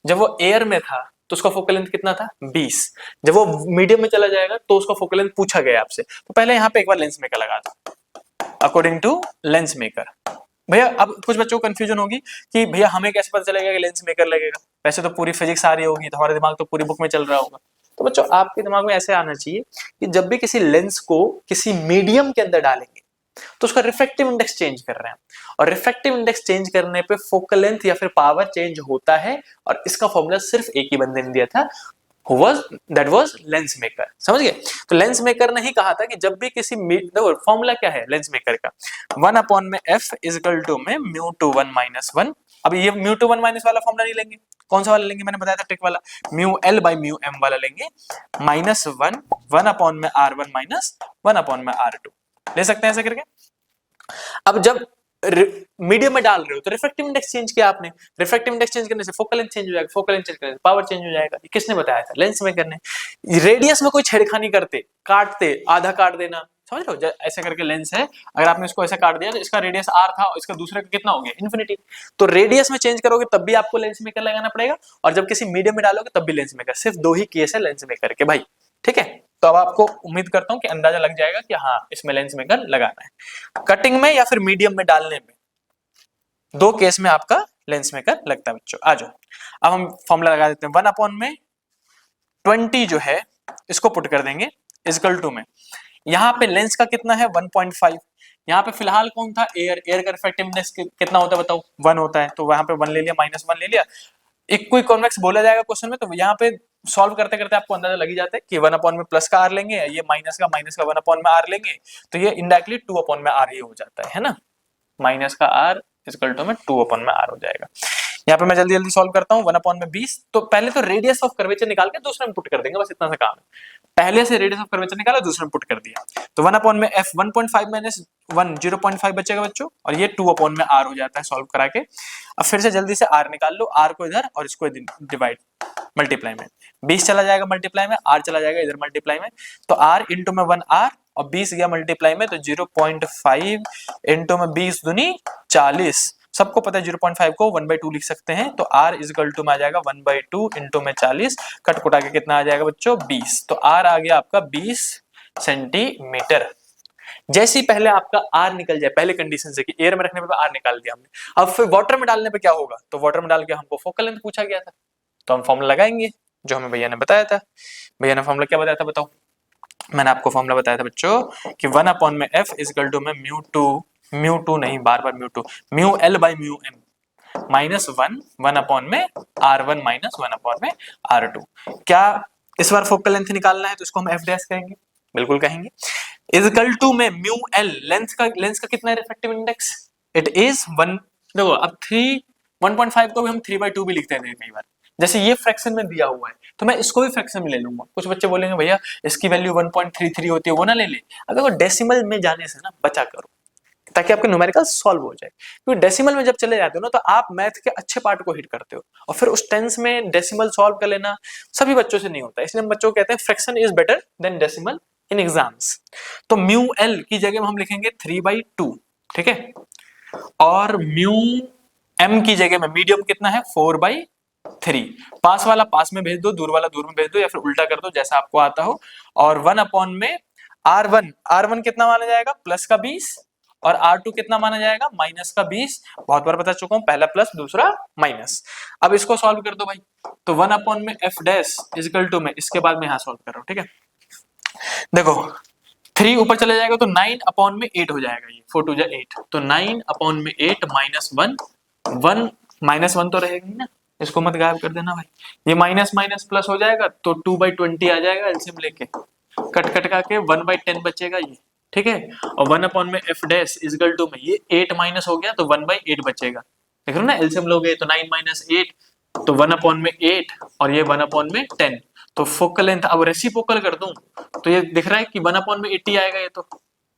जब वो एयर में था तो उसका फोकल लेंथ कितना था 20, जब वो मीडियम में चला जाएगा तो उसका फोकल लेंथ पूछा गया आपसे, तो पहले यहाँ पे एक बार लेंस मेकर लगा दो अकॉर्डिंग टू लेंस मेकर। भैया अब कुछ बच्चों को कंफ्यूजन होगी कि भैया हमें कैसे पता चलेगा कि लेंस मेकर लगेगा, वैसे तो पूरी फिजिक्स आ रही होगी तो हमारा दिमाग तो पूरी बुक में चल रहा होगा, तो बच्चों आपके दिमाग में ऐसे आना चाहिए कि जब भी किसी लेंस को किसी मीडियम के अंदर डालेंगे तो उसका रिफ्रैक्टिव इंडेक्स चेंज कर रहे हैं, और रिफ्रैक्टिव इंडेक्स चेंज करने पे फोकल लेंथ या फिर पावर चेंज होता है, और इसका फॉर्मूला सिर्फ एक ही बंदे ने दिया था, that was लेंस मेकर, समझ गए। तो लेंस मेकर ने ही कहा था कि जब भी किसी, देखो फॉर्मूला क्या है लेंस मेकर का, 1 अपॉन में f इज इक्वल टू में म्यू टू 1 माइनस 1, अब ये म्यू टू 1 माइनस वाला फॉर्मूला नहीं लेंगे, कौन सा वाला लेंगे, मैंने बताया था ट्रिक वाला, mu L by mu m वाला लेंगे, माइनस 1 अपॉन में r1 माइनस 1 अपॉन में r2, ले सकते हैं ऐसे करके। अब जब मीडियम में डाल रहे हो तो रिफ्रैक्टिव इंडेक्स चेंज किया आपने, रिफ्रैक्टिव इंडेक्स चेंज करने से फोकल लेंथ चेंज हो जाएगा, फोकल लेंथ चेंज करने से पावर चेंज हो जाएगा, ये किसने बताया था, लेंस मेकर ने। रेडियस में कोई छेड़खानी करते, काटते, आधा काट देना, समझ लो ऐसे करके लेंस है, अगर आपने इसको ऐसे काट दिया तो इसका रेडियस r था और इसका दूसरे का कितना हो गया इन्फिनिटी, तो रेडियस में चेंज करोगे तब भी आपको लेंस मेकर लगाना पड़ेगा, और जब किसी मीडियम में डालोगे तब भी लेंस मेकर, सिर्फ दो ही केस है लेंस मेकर के भाई, ठीक है। तो अब आपको उम्मीद करता हूं कि अंदाजा लग जाएगा कि हाँ इसमें लेंस मेकर लगाना है, कटिंग में या फिर मीडियम में डालने में, दो केस में आपका लेंस मेकर लगता है बच्चों। आ जाओ अब हम फॉर्मूला लगा देते हैं, 1 अपॉन में 20 जो है इसको पुट कर देंगे इक्वल टू में, यहाँ पे लेंस का कितना है 1.5, यहाँ पे फिलहाल कौन था, एयर, एयर का रिफ्रैक्टिव इंडेक्स कितना होता है बताओ, 1 होता है, तो वहां पे 1 ले लिया, -1 ले लिया, इक्वी कॉन्वेक्स बोला जाएगा क्वेश्चन में, तो यहाँ पे सॉल्व करते करते आपको अंदाजा लग ही जाता है कि 1 अपॉन में प्लस का r लेंगे, ये माइनस का 1 अपॉन में r लेंगे, तो ये इनडायरेक्टली 2 अपॉन में r ही हो जाता है ना, माइनस का r इक्वल टू में 2 अपॉन में r हो जाएगा। यहाँ पे मैं जल्दी जल्दी सॉल्व करता हूँ, 1 अपॉन में 20, तो पहले तो रेडियस ऑफ कर्वेचर निकाल के दूसरे में पुट कर देंगे, बस इतना सा काम है, पहले से रेडियस ऑफ कर्वेचर निकाला दूसरे में पुट कर दिया, तो 1 अपॉन में f 1.5 माइनस 1 0.5 बचेगा बच्चों, और ये 2 अपॉन में r हो जाता है सॉल्व करा के। अब फिर से जल्दी से r निकाल लो, r को इधर और इसको डिवाइड मल्टीप्लाई में, 20 चला जाएगा मल्टीप्लाई में, r चला जाएगा इधर मल्टीप्लाई में, तो r इंटू में 1r और 20 गया मल्टीप्लाई में, तो 0.5 इंटू में 20 दूनी 40, सबको पता है 0.5 को 1/2 लिख सकते हैं, तो r इज इक्वल टू में आ जाएगा 1/2 इंटू में 40, कट कुटा के कितना आ जाएगा बच्चों 20, तो r आ गया आपका 20 सेंटीमीटर। जैसे ही पहले आपका आर निकल जाए, पहले कंडीशन से कि एयर में रखने पे आर निकाल दिया हमने, अब फिर वाटर में डालने पे क्या होगा, तो वाटर में डाल के हमको फोकल लेंथ पूछा गया था, तो हम फॉर्मूला लगाएंगे जो हमें भैया ने बताया था। भैया ने फॉर्मूला क्या बताया था बताओ? मैंने आपको फॉर्मूला बताया था बच्चों कि 1 अपॉन में एफ इजकल टू में म्यू टू नहीं, बार बार mu two, mu L by mu M minus 1 upon में R1 माइनस 1 अपॉन में R2। क्या इस बार फोकल लेंथ निकालना है तो इसको हम एफ डैश कहेंगे, बिल्कुल कहेंगे। इजकल टू में म्यू एल, लेंथ का कितना है रिफ्रैक्टिव इंडेक्स, इट इज 1। देखो अब 1.5 को भी हम 3/2 भी लिखते हैं कई बार, जैसे ये फ्रैक्शन में दिया हुआ है तो मैं इसको भी फ्रैक्शन में ले लूंगा। कुछ बच्चे बोलेंगे भैया इसकी वैल्यू 1.33 होती है, वो ना ले ले। अगर वो डेसिमल में जाने से ना बचा करो, ताकि आपके न्यूमेरिकल सॉल्व हो जाए, क्योंकि डेसिमल में जब चले जाते हो ना तो आप मैथ के अच्छे पार्ट को हिट करते हो, और फिर उस टेंस में डेसिमल सॉल्व कर लेना सभी बच्चों से नहीं होता, इसलिए हम बच्चों को कहते हैं fraction is better than decimal in exams. तो म्यू एल की जगह में हम लिखेंगे 3/2, ठीक है, और म्यू एम की जगह में मीडियम कितना है 4/3। पास वाला पास में भेज दो, दूर वाला दूर में भेज दो, या फिर उल्टा कर दो जैसा आपको आता हो। और 1 अपॉन में R1 कितना माना जाएगा प्लस का 20, और R2 कितना माना जाएगा माइनस का 20। बहुत बार बता चुका हूं, पहला प्लस दूसरा माइनस। अब इसको सॉल्व कर दो भाई, तो 1 अपॉन में एफ डैश इजकल टू में, इसके बाद में यहां सॉल्व कर रहा हूं, ठीक है। देखो 3 ऊपर चले जाएगा तो 9 अपॉन में 8 हो जाएगा, ये 4 2 8, तो 9 अपॉन में 8 माइनस 1 माइनस 1 तो रहेगा ही ना, इसको मत गायब कर देना भाई। ये माइनस माइनस प्लस हो जाएगा तो 2/20 आ जाएगा एलसीएम लेके, कट कट के 1/10 बचेगा ये, ठीक है। और 1 अपॉन में एफ डैश इजकल टू में ये 8 माइनस हो गया तो 1/8 बचेगा, देख रहे हो ना, एलसीएम लोगे तो 9 माइनस 8 तो 1 अपॉन में 8, और ये 1 अपॉन में 10। तो फोकल लेंथ अब रेसिप्रोकल कर दूं तो ये दिख रहा है कि 1 अपॉन में 80 आएगा, ये तो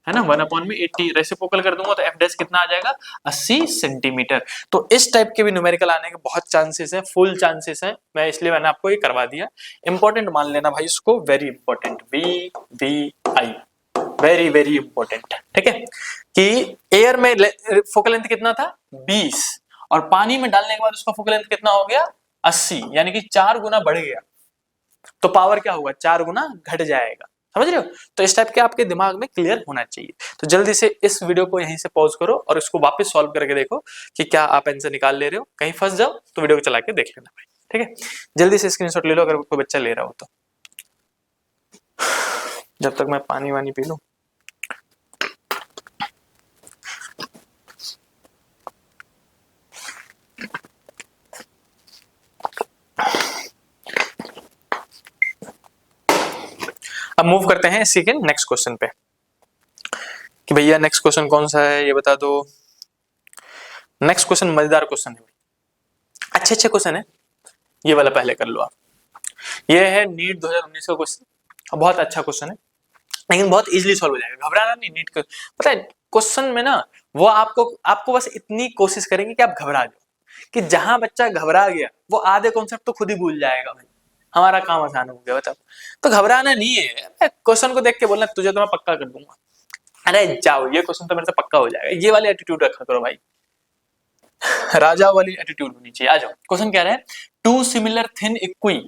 है ना, 1 अपॉन में 80 रेसिप्रोकल कर दूंगा तो एफ डैश कितना आ जाएगा 80 सेंटीमीटर। तो इस टाइप के भी न्यूमेरिकल आने के बहुत चांसेस है, फुल चांसेस है, मैं इसलिए मैंने आपको ये करवा दिया। इंपॉर्टेंट मान लेना भाई इसको, very important, VVI, very very important, ठीक है। कि एयर में फोकल लेंथ कितना था 20, और पानी में डालने के बाद उसका फोकल लेंथ कितना हो गया 80, यानी कि 4 गुना बढ़ गया, तो पावर क्या होगा 4 गुना घट जाएगा, समझ रहे हो। तो इस टाइप के आपके दिमाग में क्लियर होना चाहिए। तो जल्दी से इस वीडियो को यहीं से पॉज करो और इसको वापस सॉल्व करके देखो कि क्या आप आंसर निकाल ले रहे हो। कहीं फंस जाओ तो वीडियो को चला के देख लेना भाई, ठीक है। जल्दी से स्क्रीनशॉट ले लो अगर कोई बच्चा ले रहा हो तो, जब तक मैं पानी वानी पी लूं। अब मूव करते हैं इसी के नेक्स्ट क्वेश्चन पे कि भैया नेक्स्ट क्वेश्चन कौन सा है ये बता दो। नेक्स्ट क्वेश्चन मजेदार क्वेश्चन है, अच्छे अच्छे क्वेश्चन है, ये वाला पहले कर लो आप। ये है नीट 2019 का क्वेश्चन, बहुत अच्छा क्वेश्चन है लेकिन बहुत इजीली सॉल्व हो जाएगा, घबराना नहीं। नीट का पता है क्वेश्चन में ना वो आपको बस इतनी कोशिश करेंगे कि आप घबरा जाओ, कि जहां बच्चा घबरा गया वो आधे कॉन्सेप्ट तो खुद ही भूल जाएगा भाई, हमारा काम आसान हो गया बताओ। तो घबराना नहीं है, क्वेश्चन को देख के बोलना तुझे तो मैं पक्का कर दूंगा, अरे जाओ ये क्वेश्चन तो मेरे से पक्का हो जाएगा, ये वाली एटीट्यूड रखा करो भाई, राजा वाली एटीट्यूड होनी चाहिए। आ जाओ, क्वेश्चन क्या है, टू सिमिलर थिन इक्वी,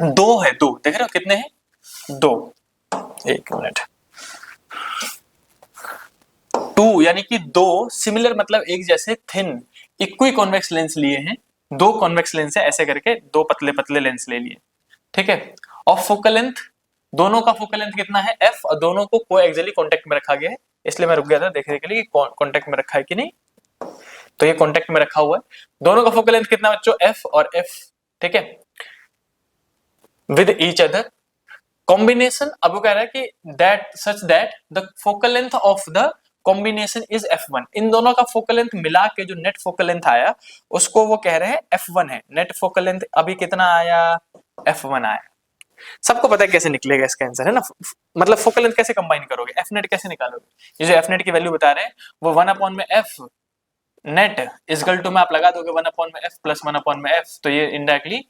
दो है, दो देख रहे हो कितने हैं, दो, एक मिनट, टू यानी कि दो, सिमिलर मतलब एक जैसे, थिन इक्वी कॉन्वेक्स लेंस लिए हैं, दो कॉन्वेक्स लेंस है ऐसे करके, दो पतले पतले लेंस ले लिए, ठीक है। और फोकल लेंथ, दोनों का फोकल लेंथ कितना है f, और दोनों को कोएक्सियली कांटेक्ट में रखा गया है, इसलिए मैं रुक गया था देखने के लिए कि कांटेक्ट में रखा है कि नहीं, तो ये कांटेक्ट में रखा हुआ है। दोनों का फोकल लेंथ कितना बच्चों f और f, ठीक है, विद ईच अदर कॉम्बिनेशन। अब वो कह रहा है कि that such that the focal length of the combination is f1, इन दोनों का फोकल लेंथ मिला के जो नेट फोकल लेंथ आया उसको वो कह रहे हैं f1 है। नेट फोकल लेंथ अभी कितना आया f1 आया। सबको पता है कैसे निकलेगा इसका आंसर, है ना, मतलब फोकल लेंथ कैसे कंबाइन करोगे, एफ नेट कैसे निकालोगे, ये जो एफ नेट की वैल्यू बता रहे हैं वो 1 अपॉन में एफ नेट इजकल टू में आप लगा दोगे 1 अपॉन में एफ प्लस 1 अपॉन में एफ, तो ये इनडायरेक्टली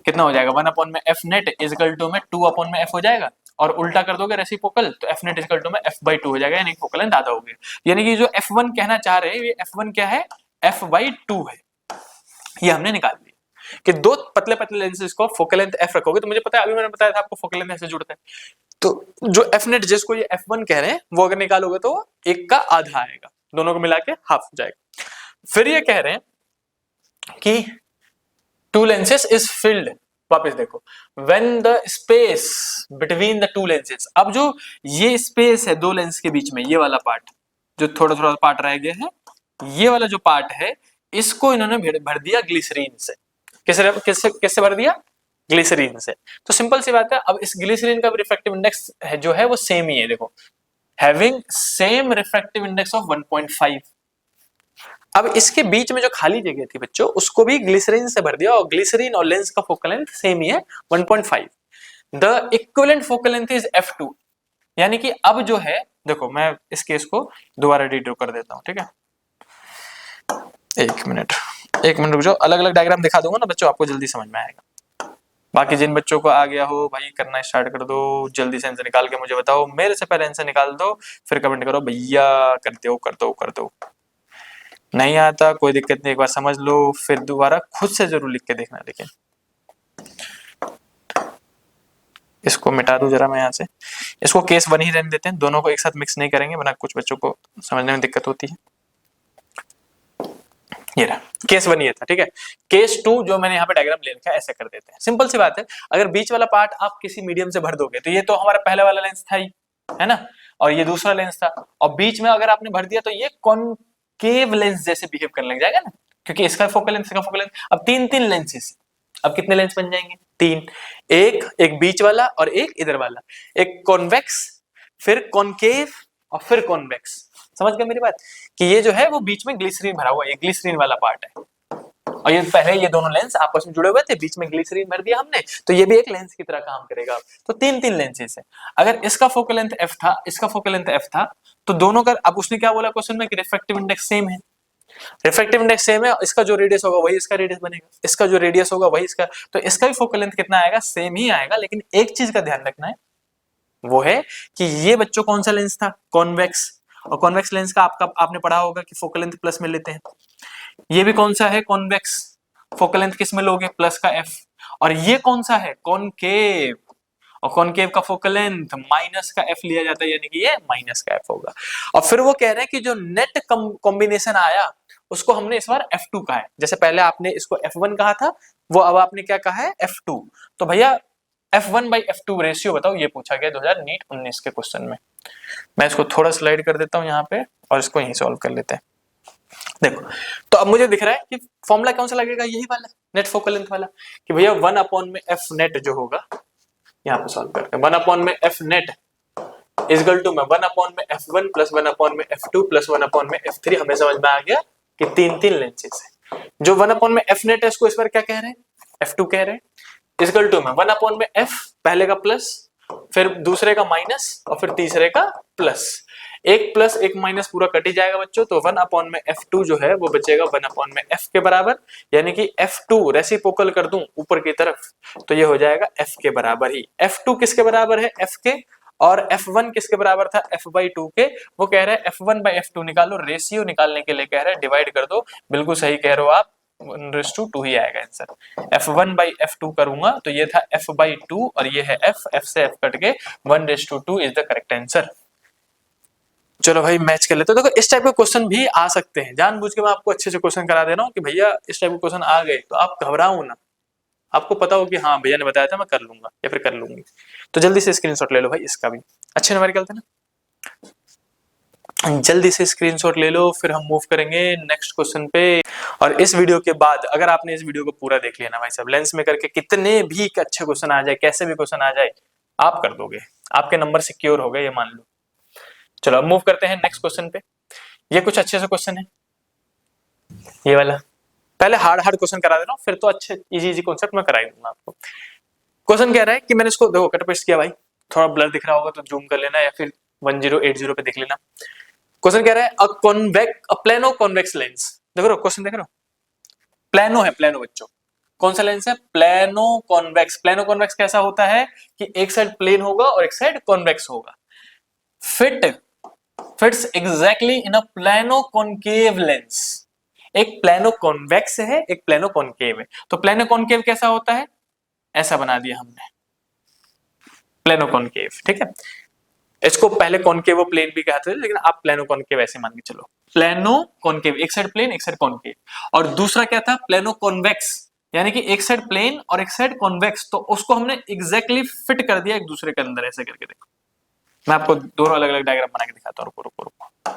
कितना हो जाएगा 1 अपॉन में एफ नेट इजकल टू में 2 अपॉन में एफ हो जाएगा, और उल्टा कर दोगे रेसिप्रोकल तो एफ नेट इजकल टू में f/2 हो जाएगा, यानी फोकल लेंथ आधा हो गया। यानी कि जो f1 कहना चाह रहे हैं ये f1 क्या है f/2 है, ये हमने निकाल दिया। कि दो पतले पतले लेंसेज को फोकल लेंथ f रखोगे, तो मुझे पता है, अभी मैंने बताया था आपको फोकल लेंथ ऐसे जुड़ता है, तो जो f नेट जिसको ये f1 कह रहे हैं वो अगर निकालोगे तो एक का आधा आएगा, दोनों को मिला के हाफ हो जाएगा। फिर ये कह रहे हैं कि टू लेंसेज इज फिल्ड, वापस देखो, when the space between the two lenses, अब जो ये स्पेस है दो लेंस के बीच में, ये वाला पार्ट जो थोड़ा थोड़ा पार्ट रह गया है, ये वाला जो पार्ट है इसको इन्होंने भर दिया ग्लिसरीन से। किससे किससे किससे भर दिया? ग्लिसरीन से। तो सिंपल सी बात है, अब इस ग्लिसरीन का रिफ्रैक्टिव इंडेक्स है जो है वो सेम ही है, देखो, having same refractive index of 1.5। अब इसके बीच में जो खाली जगह थी बच्चों, उसको भी ग्लिसरीन से भर दिया, और ग्लिसरीन और लेंस का फोकल लेंथ सेम ही है 1.5। The equivalent focal length is f2, यानी कि अब जो है, देखो मैं इस केस को दोबारा रीड्रॉ कर देता हूं, ठीक है, एक मिनट रुक जाओ, अलग अलग डायग्राम दिखा दूंगा ना बच्चों, आपको जल्दी समझ में आएगा। बाकी जिन बच्चों को आ गया हो भाई करना स्टार्ट कर दो, जल्दी से आंसर निकाल के मुझे बताओ, मेरे से पहले आंसर निकाल दो, फिर कमेंट करो भैया कर दो कर दो कर दो। नहीं आता कोई दिक्कत नहीं, एक बार समझ लो फिर दोबारा खुद से जरूर लिख के देखना। लेकिन इसको मिटा दूं जरा मैं यहाँ से, इसको केस 1 ही रहने देते हैं, दोनों को एक साथ मिक्स नहीं करेंगे वरना कुछ बच्चों को समझने में दिक्कत होती है। ये रहा केस 1 ये था, ठीक है। केस 2 जो मैंने यहाँ पे डायग्राम ले रखा है ऐसे कर देते हैं। सिंपल सी बात है, अगर बीच वाला पार्ट आप किसी मीडियम से भर दोगे, तो ये तो हमारा पहला वाला लेंस था ही, है ना, और ये दूसरा लेंस था, और बीच में अगर आपने भर दिया तो ये कॉनकेव लेंस जैसे बिहेव करने लग जाएगा ना, क्योंकि इसका फोकल लेंथ, इसका फोकल लेंथ, अब तीन लेंसेस, अब कितने लेंस बन जाएंगे? 3, एक बीच वाला और एक इधर वाला, एक कॉन्वेक्स, फिर कॉनकेव और फिर कॉन्वेक्स। समझ गए मेरी बात, कि ये जो है वो बीच में ग्लिसरीन भरा हुआ है, ये ग्लिसरीन वाला पार्ट है, और ये पहले ये दोनों लेंस आपस में जुड़े हुए थे, बीच में ग्लिसरीन भर दिया हमने, तो ये भी एक लेंस की तरह काम करेगा। तो तीन लेंसेस है, अगर इसका फोकल लेंथ f था, इसका फोकल लेंथ f था, तो दोनों का, अब उसने क्या बोला क्वेश्चन में कि रिफ्रैक्टिव इंडेक्स सेम है, रिफ्रैक्टिव इंडेक्स सेम है, इसका जो रेडियस होगा वही इसका रेडियस बनेगा, इसका जो रेडियस होगा वही इसका, तो इसका भी फोकल लेंथ कितना आएगा? सेम ही आएगा। लेकिन एक चीज का ध्यान रखना है, वो है कि ये बच्चों कौन सा लेंस था? कॉन्वेक्स, और कॉन्वेक्स लेंस का आपने पढ़ा होगा कि फोकल लेंथ प्लस में लेते हैं। ये भी कौन सा है? कॉन्वेक्स, फोकल लेंथ किस में लोगे? प्लस का f। और ये कौन सा है? कॉनकेव, और कॉनकेव का फोकल लेंथ माइनस का f लिया जाता है, यानी कि ये माइनस का f होगा। और फिर वो कह रहे हैं कि जो नेट कॉम्बिनेशन आया उसको हमने इस बार f2 कहा है, जैसे पहले आपने इसको f1 कहा था, वो अब आपने क्या कहा है? f2। तो भैया f1/f2 रेशियो बताओ, ये पूछा गया 2000 नीट 19 के क्वेश्चन में। मैं इसको थोड़ा स्लाइड कर देता हूं यहाँ पे, और इसको यहीं सॉल्व कर लेते हैं। देखो, तो अब मुझे दिख रहा है कि फॉर्मूला कौन सा लगेगा? यही वाला, नेट फोकल लेंथ वाला, कि भैया 1 में f नेट जो होगा, यहाँ पे सॉल्व करते हैं, 1 में f net is equal to 1 में f1 प्लस 1 में f2 प्लस 1 में f3। हमें समझ में आ गया कि तीन लेंसेज है। जो 1 में f नेट है उसको इस बार क्या कह रहे हैं? f2 कह रहे हैं, इज इक्वल टू 1 में f, पहले का प्लस, फिर दूसरे का माइनस, और फिर तीसरे का प्लस। एक प्लस एक माइनस पूरा कट ही जाएगा बच्चों, तो 1 में f2 जो है वो बचेगा 1 में f के बराबर, यानी कि f2 रेसिप्रोकल कर दूं ऊपर की तरफ तो ये हो जाएगा f के बराबर ही। f2 किसके बराबर है? f के, और f1 किसके बराबर था? f/2 के। वो कह रहे हैं f1/f2 निकालो, रेशियो निकालने के लिए कह रहे हैं, डिवाइड कर दो। बिल्कुल सही कह रहे हो आप, 1:2 ही आएगा आंसर। f1/f2 करूंगा तो ये था f/2, और ये है f से f कट के 1:2 इज द करेक्ट आंसर। चलो भाई मैच कर लेते हो। देखो इस टाइप के क्वेश्चन भी आ सकते हैं, जानबूझ के मैं आपको अच्छे से क्वेश्चन करा दे रहा हूँ कि भैया इस टाइप के क्वेश्चन आ गए तो आप घबराओ ना, आपको पता हो कि हाँ भैया ने बताया था मैं कर लूंगा या फिर कर लूंगी। तो जल्दी से स्क्रीनशॉट ले लो भाई, इसका भी अच्छे नंबर निकलते ना, जल्दी से स्क्रीनशॉट ले लो, फिर हम मूव करेंगे नेक्स्ट क्वेश्चन पे। और इस वीडियो के बाद अगर आपने इस वीडियो को पूरा देख लिया ना भाई साहब, लेंस में करके कितने भी अच्छे क्वेश्चन आ जाए, कैसे भी क्वेश्चन आ जाए, आप कर दोगे, आपके नंबर सिक्योर हो गए ये मान लो। चलो अब मूव करते हैं नेक्स्ट क्वेश्चन पे। ये कुछ अच्छे से क्वेश्चन है, ये वाला पहले हार्ड क्वेश्चन करा दे रहा हूँ, फिर तो अच्छे इजी कॉन्सेप्ट मैं करा ही दूंगा आपको। क्वेश्चन कह रहा है कि मैंने इसको देखो कट पेस्ट किया भाई, थोड़ा ब्लर दिख रहा होगा तो जूम कर लेना या फिर 1080 पे देख लेना। क्वेश्चन कह रहा है अ प्लेनो कॉन्वेक्स लेंस, देखो क्वेश्चन देख रहे हो, प्लेनो है, प्लेनो बच्चों, कौन सा लेंस है? Plano convex. प्लेनो कॉन्वेक्स कैसा होता है कि एक साइड प्लेन होगा और एक साइड कॉन्वेक्स होगा। फिट्स एग्जैक्टली इन अ प्लेनो कॉनकेव लेंस। एक प्लेनो कॉन्वेक्स है, एक प्लेनो कॉनकेव है। तो प्लेनो कॉनकेव कैसा होता है, ऐसा बना दिया हमने प्लेनो कॉनकेव, ठीक है। इसको पहले कॉनकेव प्लेन भी कहते थे, लेकिन आप प्लेनो कॉनकेव ऐसे मान के चलो। प्लेनो कॉनकेव, एक साइड प्लेन एक साइड कॉनकेव। और दूसरा क्या था, प्लेनो कॉन्वेक्स, यानी कि एक साइड प्लेन और एक साइड कॉन्वेक्स। तो उसको हमने एग्जैक्टली फिट कर दिया एक दूसरे के अंदर, ऐसे करके। देखो मैं आपको दोनों अलग अलग डायग्राम बना के दिखाता हूँ, रुको रुको रुको।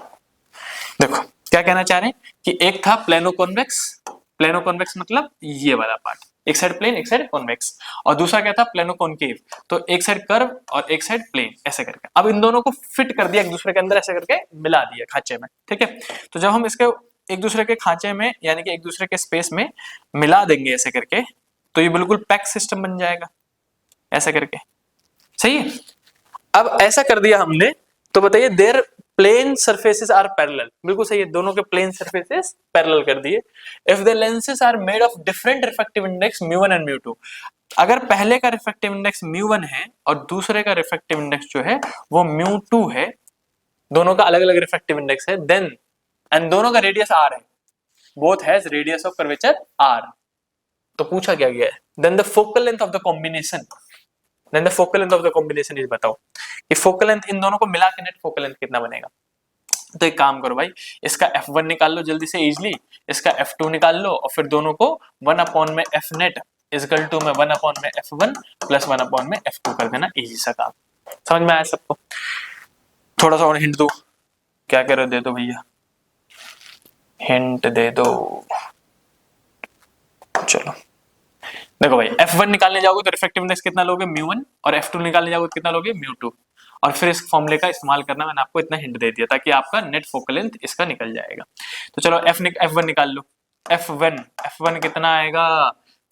देखो क्या कहना चाह रहे हैं कि एक था प्लेनो कॉन्वेक्स, प्लेनो कॉन्वेक्स मतलब ये वाला पार्ट, एक साइड प्लेन एक साइड कॉन्वेक्स। और दूसरा क्या था, प्लेनो कॉनकेव, तो एक साइड कर्व और एक साइड प्लेन, ऐसे करके। अब इन दोनों को फिट कर दिया एक दूसरे के अंदर, ऐसे करके मिला दिया खांचे में, ठीक है। तो जब हम इसके एक दूसरे के खांचे में, यानी कि एक दूसरे के स्पेस में मिला देंगे ऐसे करके, तो ये बिल्कुल पैक सिस्टम बन जाएगा, ऐसे करके। सही है। अब ऐसा कर दिया हमने, तो बताइए their plane surfaces are parallel, बिल्कुल सही है, दोनों के प्लेन सरफेसेस पैरेलल कर दिए। If the lenses are made of different refractive index mu one and mu two, अगर पहले का रिफ्रैक्टिव इंडेक्स म्यू1 है और दूसरे का रिफ्रैक्टिव इंडेक्स जो है वो म्यू2 है, दोनों का अलग अलग रिफ्रैक्टिव इंडेक्स है, देन एंड दोनों का रेडियस r है, both has radius of curvature r। तो पूछा क्या गया है, then the focal length of the combination, then the focal length of the combination is, बताओ कि फोकल लेंथ इन दोनों को मिला के नेट फोकल लेंथ कितना बनेगा। तो एक काम करो भाई, इसका f1 निकाल लो जल्दी से इजीली, इसका f2 निकाल लो, और फिर दोनों को 1 में f नेट इजकल टू में 1 में f1 प्लस 1 में f2 कर देना, इजी सा काम। समझ में आया सबको? थोड़ा सा और हिंट दो, क्या कह रहे हो, दे दो भैया, हिंट दे दो। चलो देखो भाई, f1 निकालने जाओगे तो रिफ्रैक्टिव इंडेक्स कितना लोगे, म्यू1, और f2 निकालने जाओगे तो कितना लोगे, म्यू2। और फिर इस फॉर्मूले का इस्तेमाल करना, मैंने आपको इतना हिंट दे दिया ताकि आपका नेट फोकल लेंथ इसका निकल जाएगा। तो चलो f1 निकाल लो। f1 कितना आएगा,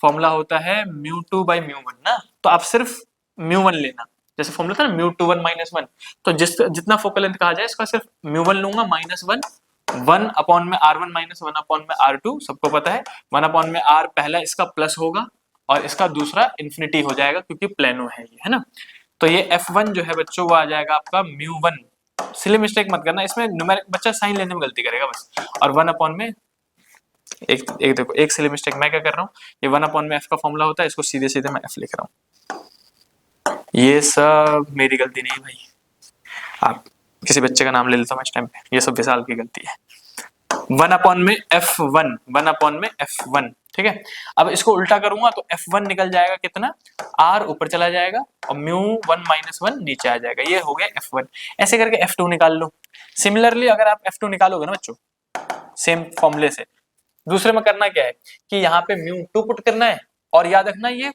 फॉर्मूला होता है म्यू2 बाई म्यू1 ना, तो आप सिर्फ म्यू1 लेना, जैसे फॉर्मूला था ना म्यू21 -1, तो जितना फोकल लेंथ कहा जाए इसका सिर्फ म्यू1 लूंगा -1, 1 में r1 माइनस 1 में r2, सबको पता है 1 में r पहला इसका प्लस होगा और इसका दूसरा इन्फिनिटी हो जाएगा, क्योंकि प्लेनो है ये, है ना। तो ये f1 जो है बच्चों वो आ जाएगा आपका म्यू1, सिली मिस्टेक मत करना इसमें, न्यूमेरिक बच्चा साइन लेने में गलती करेगा बस। और 1 में एक देखो, एक सिली मिस्टेक मैं क्या कर रहा हूँ, ये 1 में f का फॉर्मूला होता है, इसको सीधे सीधे मैं f लिख रहा हूँ। ये सब मेरी गलती नहीं भाई, आप किसी बच्चे का नाम ले लेता हूँ इस टाइम पे, ये सब विशाल की गलती है। 1 में f1, ठीक है। अब इसको उल्टा करूंगा तो f1 निकल जाएगा कितना, r ऊपर चला जाएगा और म्यू1 -1 नीचे आ जाएगा, ये हो गया f1। ऐसे करके f2 निकाल लो। सिमिलरली अगर आप f2 निकालोगे ना बच्चों, सेम फॉर्मूले से, दूसरे में करना क्या है कि यहाँ पे म्यू2 पुट करना है, और याद रखना ये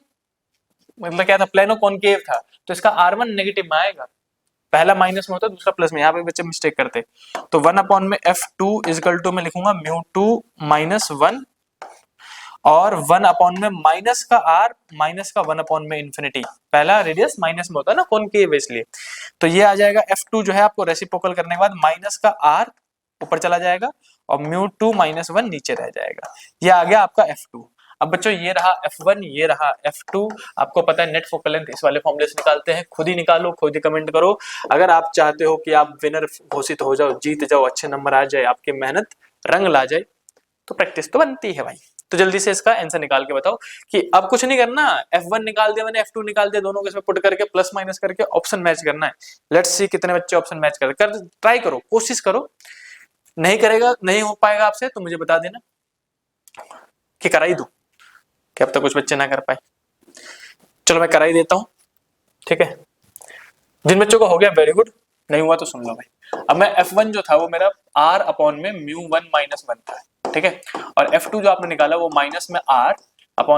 मतलब क्या था, प्लेनो कॉनकेव था, तो इसका r1 नेगेटिव में आएगा, पहला माइनस में होता है दूसरा प्लस में, यहाँ पे बच्चे मिस्टेक करते। तो 1 में f2 इजकल टू में लिखूंगा म्यू2 -1, और 1 में माइनस का r माइनस का 1 में इंफिनिटी, पहला रेडियस माइनस में होता है ना कॉनकेव इसलिए। तो ये आ जाएगा f2 जो है आपको रेसिप्रोकल करने के बाद माइनस का r ऊपर चला जाएगा और म्यू2 -1 नीचे रह जाएगा, ये आ गया आपका f2। अब बच्चों ये रहा f1, ये रहा f2, आपको पता है नेट फोकल लेंथ इस वाले फॉर्मूले से निकालते हैं, खुद ही निकालो, खुद ही कमेंट करो। अगर आप चाहते हो कि आप विनर घोषित हो जाओ, जीत जाओ, अच्छे नंबर आ जाए, आपकी मेहनत रंग ला जाए, तो प्रैक्टिस तो बनती है भाई। तो जल्दी से इसका आंसर निकाल के बताओ कि अब कुछ नहीं करना, f1 निकाल दिया मैंने, f2 निकाल दिया, दोनों को इसमें पुट करके प्लस माइनस करके ऑप्शन मैच करना है। लेट्स सी कितने बच्चे ऑप्शन मैच कर ट्राई करो, कोशिश करो। नहीं करेगा, नहीं हो पाएगा आपसे तो मुझे बता देना कि करा ही दूं, कि अब तक कुछ बच्चे ना कर पाए। चलो मैं करा ही देता हूं, ठीक है। जिन बच्चों को हो गया वेरी गुड, नहीं हुआ तो सुन लो भाई। अब मैं f1 जो था वो मेरा r में म्यू1 -1 था, ठीक है, और f2 जो आपने निकाला वो माइनस में r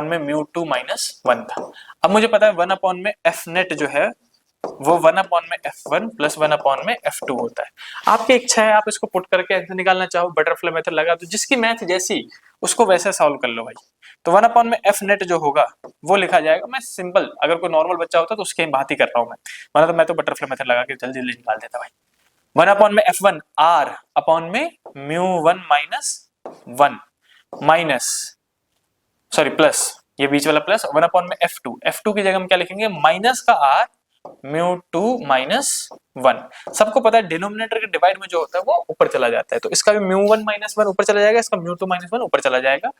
में म्यू2 -1 था। अब मुझे पता है 1 में f नेट जो है वो 1 में f1 प्लस 1 में f2 होता है। आपकी इच्छा है, आप इसको पुट करके आंसर निकालना चाहो, बटरफ्लाई मेथड लगा दो, जिसकी मैथ जैसी उसको वैसे सॉल्व कर लो भाई। तो 1 में f नेट जो होगा वो लिखा जाएगा, मैं सिंपल, अगर कोई नॉर्मल बच्चा होता तो उसकी बात ही कर रहा हूं मैं, वरना तो मैं तो बटरफ्लाई मेथड लगा के जल्दी जल्दी निकाल देता भाई। 1 में f1 r में म्यू1 -1 माइनस सॉरी प्लस, ये बीच वाला प्लस, 1 में f2 की जगह हम क्या लिखेंगे, माइनस का r μ2 माइनस 1। सबको पता है डिनोमिनेटर के डिवाइड में जो होता है वो ऊपर चला जाता है, तो इसका भी μ1 माइनस 1 ऊपर चला जाएगा, इसका μ2 माइनस 1 ऊपर चला जाएगा,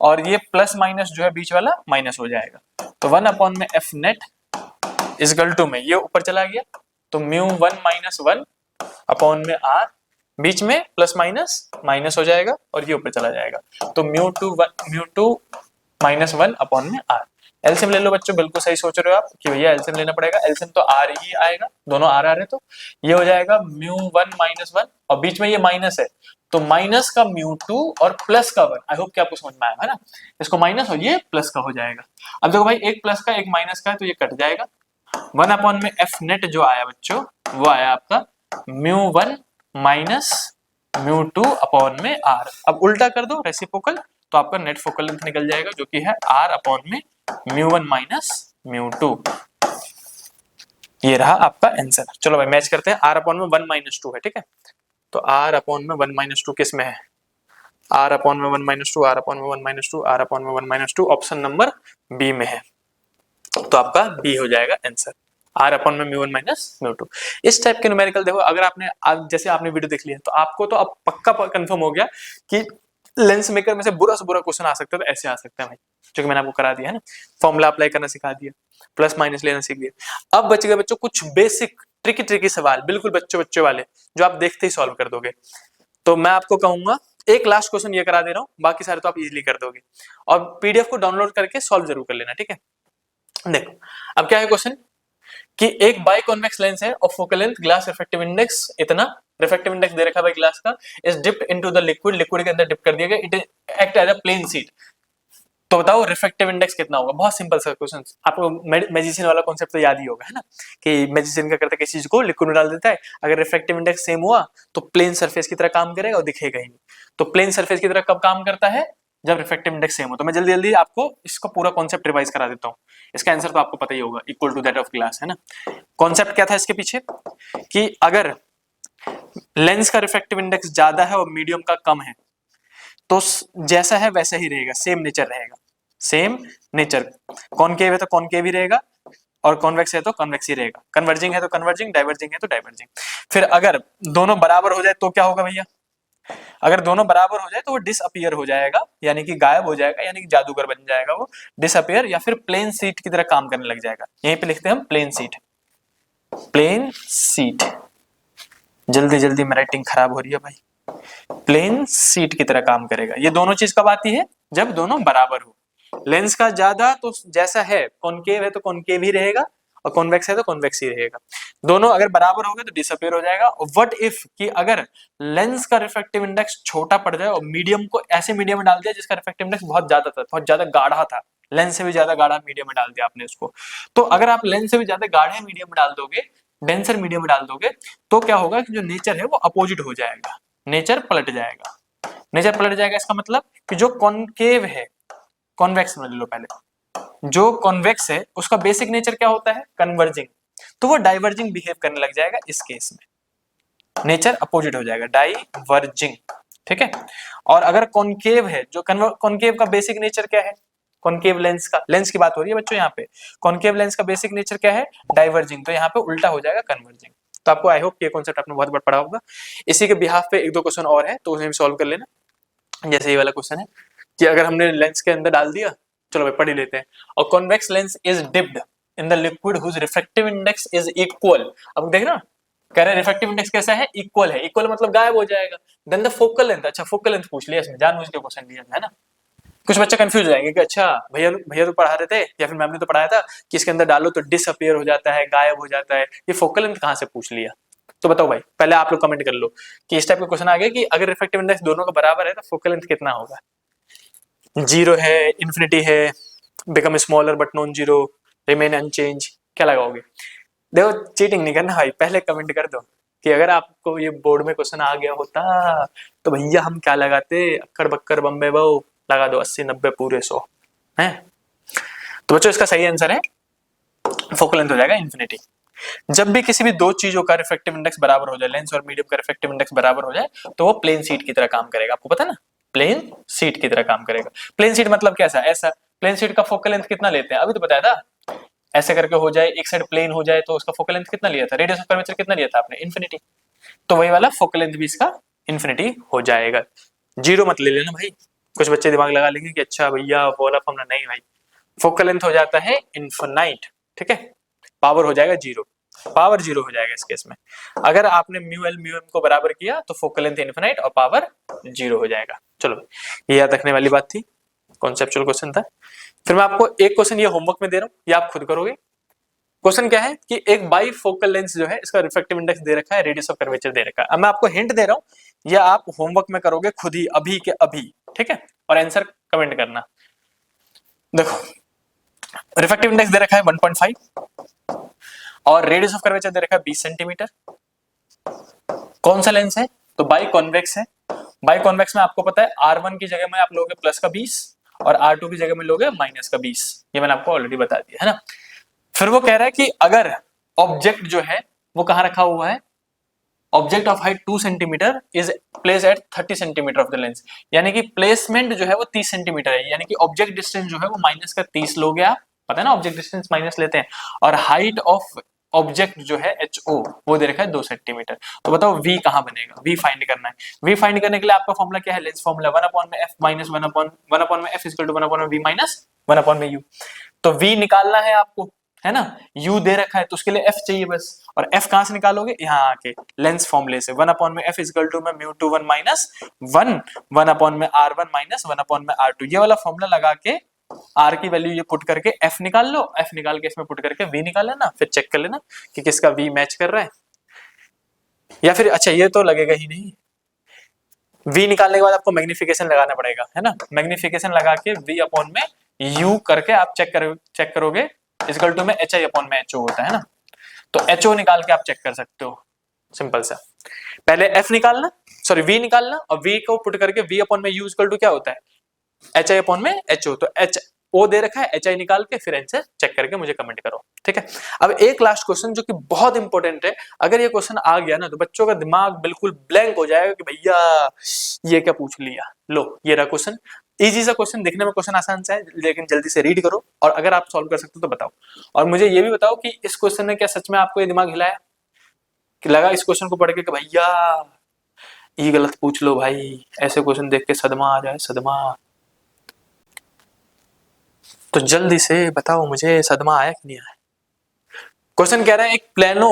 और ये प्लस माइनस जो है बीच वाला माइनस हो जाएगा। तो 1 अपॉन में एफ नेट इजकल टू में ये ऊपर चला गया, तो μ1 माइनस 1 अपॉन में आर, बीच में प्लस माइनस माइनस हो जाएगा और ये ऊपर चला जाएगा, तो μ2 माइनस 1 अपॉन में आर। एलसीएम ले लो बच्चों, बिल्कुल सही सोच रहे हो आप कि भैया एलसीएम लेना पड़ेगा, एलसीएम तो आर ही आएगा, दोनों आर आ रहे, तो ये हो जाएगा μ1 माइनस 1 और बीच में ये माइनस है, तो माइनस का μ2 और प्लस का 1। आई होप कि आपको समझ में आया है ना, इसको माइनस और ये प्लस का हो जाएगा। अब देखो भाई, एक प्लस का एक माइनस का है तो ये कट जाएगा। 1 अपॉन में एफ नेट जो आया बच्चों वो आया आपका μ1 माइनस μ2 अपॉन में आर। अब उल्टा कर दो रेसिप्रोकल, तो आपका नेट फोकल लेंथ निकल जाएगा जो कि है r अपॉन में μ1 माइनस μ2। ये रहा आपका आंसर। चलो भाई मैच करते हैं, r अपॉन में 1 माइनस 2 है, ठीक है, तो r अपॉन में 1 माइनस 2 किस में है, r अपॉन में 1 माइनस 2, r अपॉन में 1 माइनस 2, r अपॉन में 1 माइनस 2 ऑप्शन नंबर बी में है, तो आपका बी हो जाएगा आंसर, r अपॉन में μ1 माइनस μ2। इस टाइप के न्यूमेरिकल देखो, अगर आपने जैसे आपने वीडियो देख लिया तो आपको तो अब पक्का कंफर्म हो गया कि लेंस मेकर में से बुरा से बुरा क्वेश्चन आ सकता है, तो ऐसे आ सकता है भाई, जो कि मैंने आपको करा दिया है ना, फॉर्मूला अप्लाई करना सिखा दिया, प्लस माइनस लेना सीख दिया। अब बच गए बच्चों कुछ बेसिक ट्रिकी सवाल, बिल्कुल बच्चों वाले, जो आप देखते ही सॉल्व कर दोगे। तो मैं आपको कहूंगा एक लास्ट क्वेश्चन ये करा दे रहा हूँ, बाकी सारे तो आप इजीली कर दोगे, और पीडीएफ को डाउनलोड करके सॉल्व जरूर कर लेना, ठीक है। देखो अब क्या है क्वेश्चन कि एक बाई कॉन्वेक्स लेंस है और focal length, glass refractive index इतना, रिफ्रैक्टिव इंडेक्स दे रखा है भाई ग्लास का, is dipped into the liquid, liquid के अंदर डिप कर दिया गया, it act as a plane sheet. तो बताओ रिफ्रैक्टिव इंडेक्स कितना होगा। बहुत सिंपल सा क्वेश्चन, आपको मैजिशियन वाला कॉन्सेप्ट तो याद ही होगा, है ना, कि मैजिशियन क्या करता है, किसी चीज को लिक्विड में डाल देता है, अगर रिफ्रैक्टिव इंडेक्स सेम हुआ तो प्लेन सरफेस की तरह काम करेगा और दिखेगा ही नहीं। तो प्लेन सरफेस की तरह कब काम करता है, जब रिफ्रैक्टिव इंडेक्स सेम हो। तो मैं जल्दी जल्दी आपको इसका पूरा कॉन्सेप्ट रिवाइज करा देता हूँ। इसका आंसर तो आपको पता ही होगा, equal to that of glass, है ना। कॉन्सेप्ट क्या था इसके पीछे, कि अगर लेंस का रिफ्रैक्टिव इंडेक्स ज्यादा है और मीडियम का कम है, तो जैसा है वैसा ही रहेगा, सेम नेचर रहेगा, सेम नेचर। कॉनकेव है तो कॉनकेव ही रहेगा, और कॉन्वेक्स है तो कॉन्वेक्स ही रहेगा, कन्वर्जिंग है तो कन्वर्जिंग, डाइवर्जिंग है तो डाइवर्जिंग। फिर अगर दोनों बराबर हो जाए तो क्या होगा भैया, अगर दोनों बराबर हो जाए तो वो डिसअपियर हो जाएगा, यानी कि गायब हो जाएगा, यानी कि जादूगर बन जाएगा वो, डिसअपियर, या फिर प्लेन सीट की तरह काम करने लग जाएगा। यहीं पे लिखते हैं हम प्लेन सीट, प्लेन सीट। जल्दी जल्दी में राइटिंग खराब हो रही है भाई, प्लेन सीट की तरह काम करेगा। ये दोनों चीज कब आती है, जब दोनों बराबर हो। लेंस का ज्यादा तो जैसा है, कॉनकेव है तो कॉनकेव ही रहेगा, और कॉन्वेक्स है तो कॉन्वेक्स ही रहेगा। दोनों अगर बराबर हो गए तो डिसअपियर हो जाएगा। व्हाट इफ कि अगर लेंस का रिफ्रैक्टिव इंडेक्स छोटा पड़ जाए और मीडियम को ऐसे मीडियम में डाल दिया जिसका रिफ्रैक्टिव इंडेक्स बहुत ज्यादा था, बहुत ज्यादा गाढ़ा था, लेंस से भी ज्यादा गाढ़ा मीडियम में डाल दिया आपने उसको। तो अगर आप लेंस से भी ज्यादा गाढ़े मीडियम में डाल दोगे, डेंसर मीडियम में डाल दोगे, तो क्या होगा कि जो नेचर है वो अपोजिट हो जाएगा, नेचर पलट जाएगा। नेचर पलट जाएगा इसका मतलब कि जो कॉनकेव है, कॉन्वेक्स में ले लो पहले, जो कॉन्वेक्स है उसका बेसिक नेचर क्या होता है, कन्वर्जिंग, तो वो डाइवर्जिंग बिहेव करने लग जाएगा। इस केस में नेचर अपोजिट हो जाएगा, डाइवर्जिंग, ठीक है। और अगर कॉनकेव है, जो कॉनकेव का बेसिक नेचर क्या है, कॉनकेव लेंस का, लेंस की बात हो रही है बच्चों यहाँ पे, कॉनकेव लेंस का बेसिक नेचर क्या है, डाइवर्जिंग, तो यहाँ पे उल्टा हो जाएगा, कन्वर्जिंग। तो आपको आई होप ये कॉन्सेप्ट आपने बहुत बार पढ़ा होगा। इसी के बिहाफ पे एक दो क्वेश्चन और है तो उन्हें भी सॉल्व कर लेना। जैसे ये वाला क्वेश्चन है कि अगर हमने लेंस के अंदर डाल दिया, चलो भाई पढ़ ही लेते हैं, और convex lens is dipped in the liquid whose refractive index is equal. अब देख ना, कह रहे हैं रिफ्रैक्टिव इंडेक्स कैसा है, इक्वल है, इक्वल मतलब गायब हो जाएगा। देन द फोकल लेंथ, अच्छा फोकल लेंथ पूछ लिया इसमें, जानबूझ के क्वेश्चन दिया है ना। कुछ बच्चे कंफ्यूज हो जाएंगे कि अच्छा भैया भैया तो पढ़ा रहे थे या फिर मैम ने तो पढ़ाया था कि इसके अंदर डालो तो डिसअपियर हो जाता है, गायब हो जाता है, ये फोकल लेंथ कहाँ से पूछ लिया। तो बताओ भाई, पहले आप लोग कमेंट कर लो कि इस टाइप का क्वेश्चन आ गया कि अगर रिफ्रैक्टिव इंडेक्स दोनों का बराबर है तो फोकल लेंथ कितना होगा। 0 है, इन्फिनिटी है, become smaller but non zero, remain unchange, क्या लगाओगे। देखो चीटिंग नहीं करना भाई, पहले कमेंट कर दो कि अगर आपको ये बोर्ड में क्वेश्चन आ गया होता तो भैया हम क्या लगाते, अक्कड़ बक्कर बम्बे बो लगा दो, 80 90 पूरे 100 है। तो बच्चों इसका सही आंसर है फोकल लेंथ हो जाएगा इन्फिनिटी। जब भी किसी भी दो चीजों का रिफ्रैक्टिव इंडेक्स बराबर हो जाए, लेंस और मीडियम का रिफ्रैक्टिव इंडेक्स बराबर हो जाए, तो वो प्लेन शीट की तरह काम करेगा। आपको पता है ना, प्लेन शीट की तरह काम करेगा। प्लेन शीट मतलब कैसा, ऐसा। प्लेन शीट का फोकल लेंथ कितना लेते हैं, अभी तो बताया था, ऐसे करके हो जाए, एक साइड प्लेन हो जाए, तो उसका फोकल लेंथ कितना लिया था, रेडियस ऑफ कर्वेचर कितना लिया था आपने, इन्फिनिटी। तो वही वाला फोकल लेंथ भी इसका इन्फिनिटी हो जाएगा। जीरो मत ले लेना भाई, कुछ बच्चे दिमाग लगा लेंगे कि अच्छा भैया बोला फॉर्मूला, नहीं भाई, फोकल लेंथ हो जाता है इन्फिनाइट, ठीक है, पावर हो जाएगा जीरो, पावर जीरो हो जाएगा इस केस में। अगर आपने म्यू एल म्यू एम को बराबर किया तो फोकल लेंथ इन्फिनाइट और पावर जीरो हो जाएगा। चलो ये याद रखने वाली बात थी, कॉन्सेप्चुअल क्वेश्चन था। फिर मैं आपको एक क्वेश्चन ये होमवर्क में दे रहा हूं, ये आप खुद करोगे। क्वेश्चन क्या है कि एक बाई फोकल लेंस जो है, इसका रिफ्रैक्टिव इंडेक्स दे रखा है, रेडियस ऑफ कर्वेचर दे रखा है। अब मैं आपको हिंट दे रहा हूं, या आप होमवर्क में करोगे खुद ही अभी के अभी, ठीक है, और आंसर कमेंट करना। देखो रिफ्रैक्टिव इंडेक्स दे रखा है 1.5 और रेडियस ऑफ कर्वेचर दे रखा है 20 सेंटीमीटर। कौन सा लेंस है, तो बाई कॉन्वेक्स है। बाई कॉन्वेक्स में आपको पता है R1 की जगह में आप लोगे प्लस का 20 और R2 की जगह में लोगे माइनस का 20, ये मैंने आपको ऑलरेडी बता दिया है ना। फिर वो कह रहा है कि अगर ऑब्जेक्ट जो है वो कहां रखा हुआ है, object of height 2 centimetre is place at 30 centimetre of the lens, यानी कि प्लेसमेंट जो है वो 30 सेंटीमीटर है, यानी कि ऑब्जेक्ट डिस्टेंस जो है वो माइनस का 30 लोगे आप, पता है ना ऑब्जेक्ट डिस्टेंस माइनस लेते हैं, और हाइट ऑफ ऑब्जेक्ट जो है HO वो दे रखा है 2 सेंटीमीटर। तो बताओ V कहां बनेगा, V फाइंड करना है। V फाइंड करने के लिए आपका फॉर्मूला क्या है, lens formula 1/f minus 1/f equal to 1/v minus 1/u। तो V निकालना है आपको, है ना, U दे रखा है तो उसके लिए F चाहिए बस, और F कहां से निकालोगे, यहाँ आके लेंस फॉर्मूले से 1/f इक्वल टू में μ2 1 माइनस 1 1/r1 माइनस 1/r2, ये वाला फॉर्मूला लगा के R की वैल्यू ये पुट करके F निकाल लो, F निकाल के इसमें पुट करके V निकाल लेना, फिर चेक कर लेना कि किसका V मैच कर रहा है, या फिर अच्छा ये तो लगेगा ही नहीं, V निकालने के बाद आपको मैग्निफिकेशन लगाना पड़ेगा, है ना, मैग्निफिकेशन लगा के V अपॉन में U करके आप चेक करोगे इक्वल टू में HI अपॉन में HO होता है ना, तो HO निकाल के आप चेक कर सकते हो, सिंपल सा। पहले F निकालना, सॉरी V निकालना, और V को पुट करके V अपॉन में U इक्वल टू क्या होता है, HI अपॉन में HO, तो HO दे रखा है, HI निकाल के फिर आंसर चेक करके मुझे कमेंट करो, ठीक है। अब एक लास्ट क्वेश्चन जो कि बहुत इंपॉर्टेंट है, अगर ये क्वेश्चन आ गया ना तो बच्चों का दिमाग बिल्कुल ब्लैंक हो जाएगा कि भैया ये क्या पूछ लिया। लो ये रहा क्वेश्चन, इजी सा क्वेश्चन, देखने में क्वेश्चन आसान सा है, लेकिन जल्दी से रीड करो, और अगर आप सॉल्व कर सकते हो तो बताओ, और मुझे ये भी बताओ कि इस क्वेश्चन ने क्या सच में आपको ये दिमाग हिलाया कि लगा इस क्वेश्चन को पढ़ के कि भैया ये गलत पूछ लो भाई, ऐसे क्वेश्चन देख के सदमा आ जाए, सदमा। तो जल्दी से बताओ मुझे सदमा आया कि नहीं आया। क्वेश्चन कह रहा है एक प्लेनो,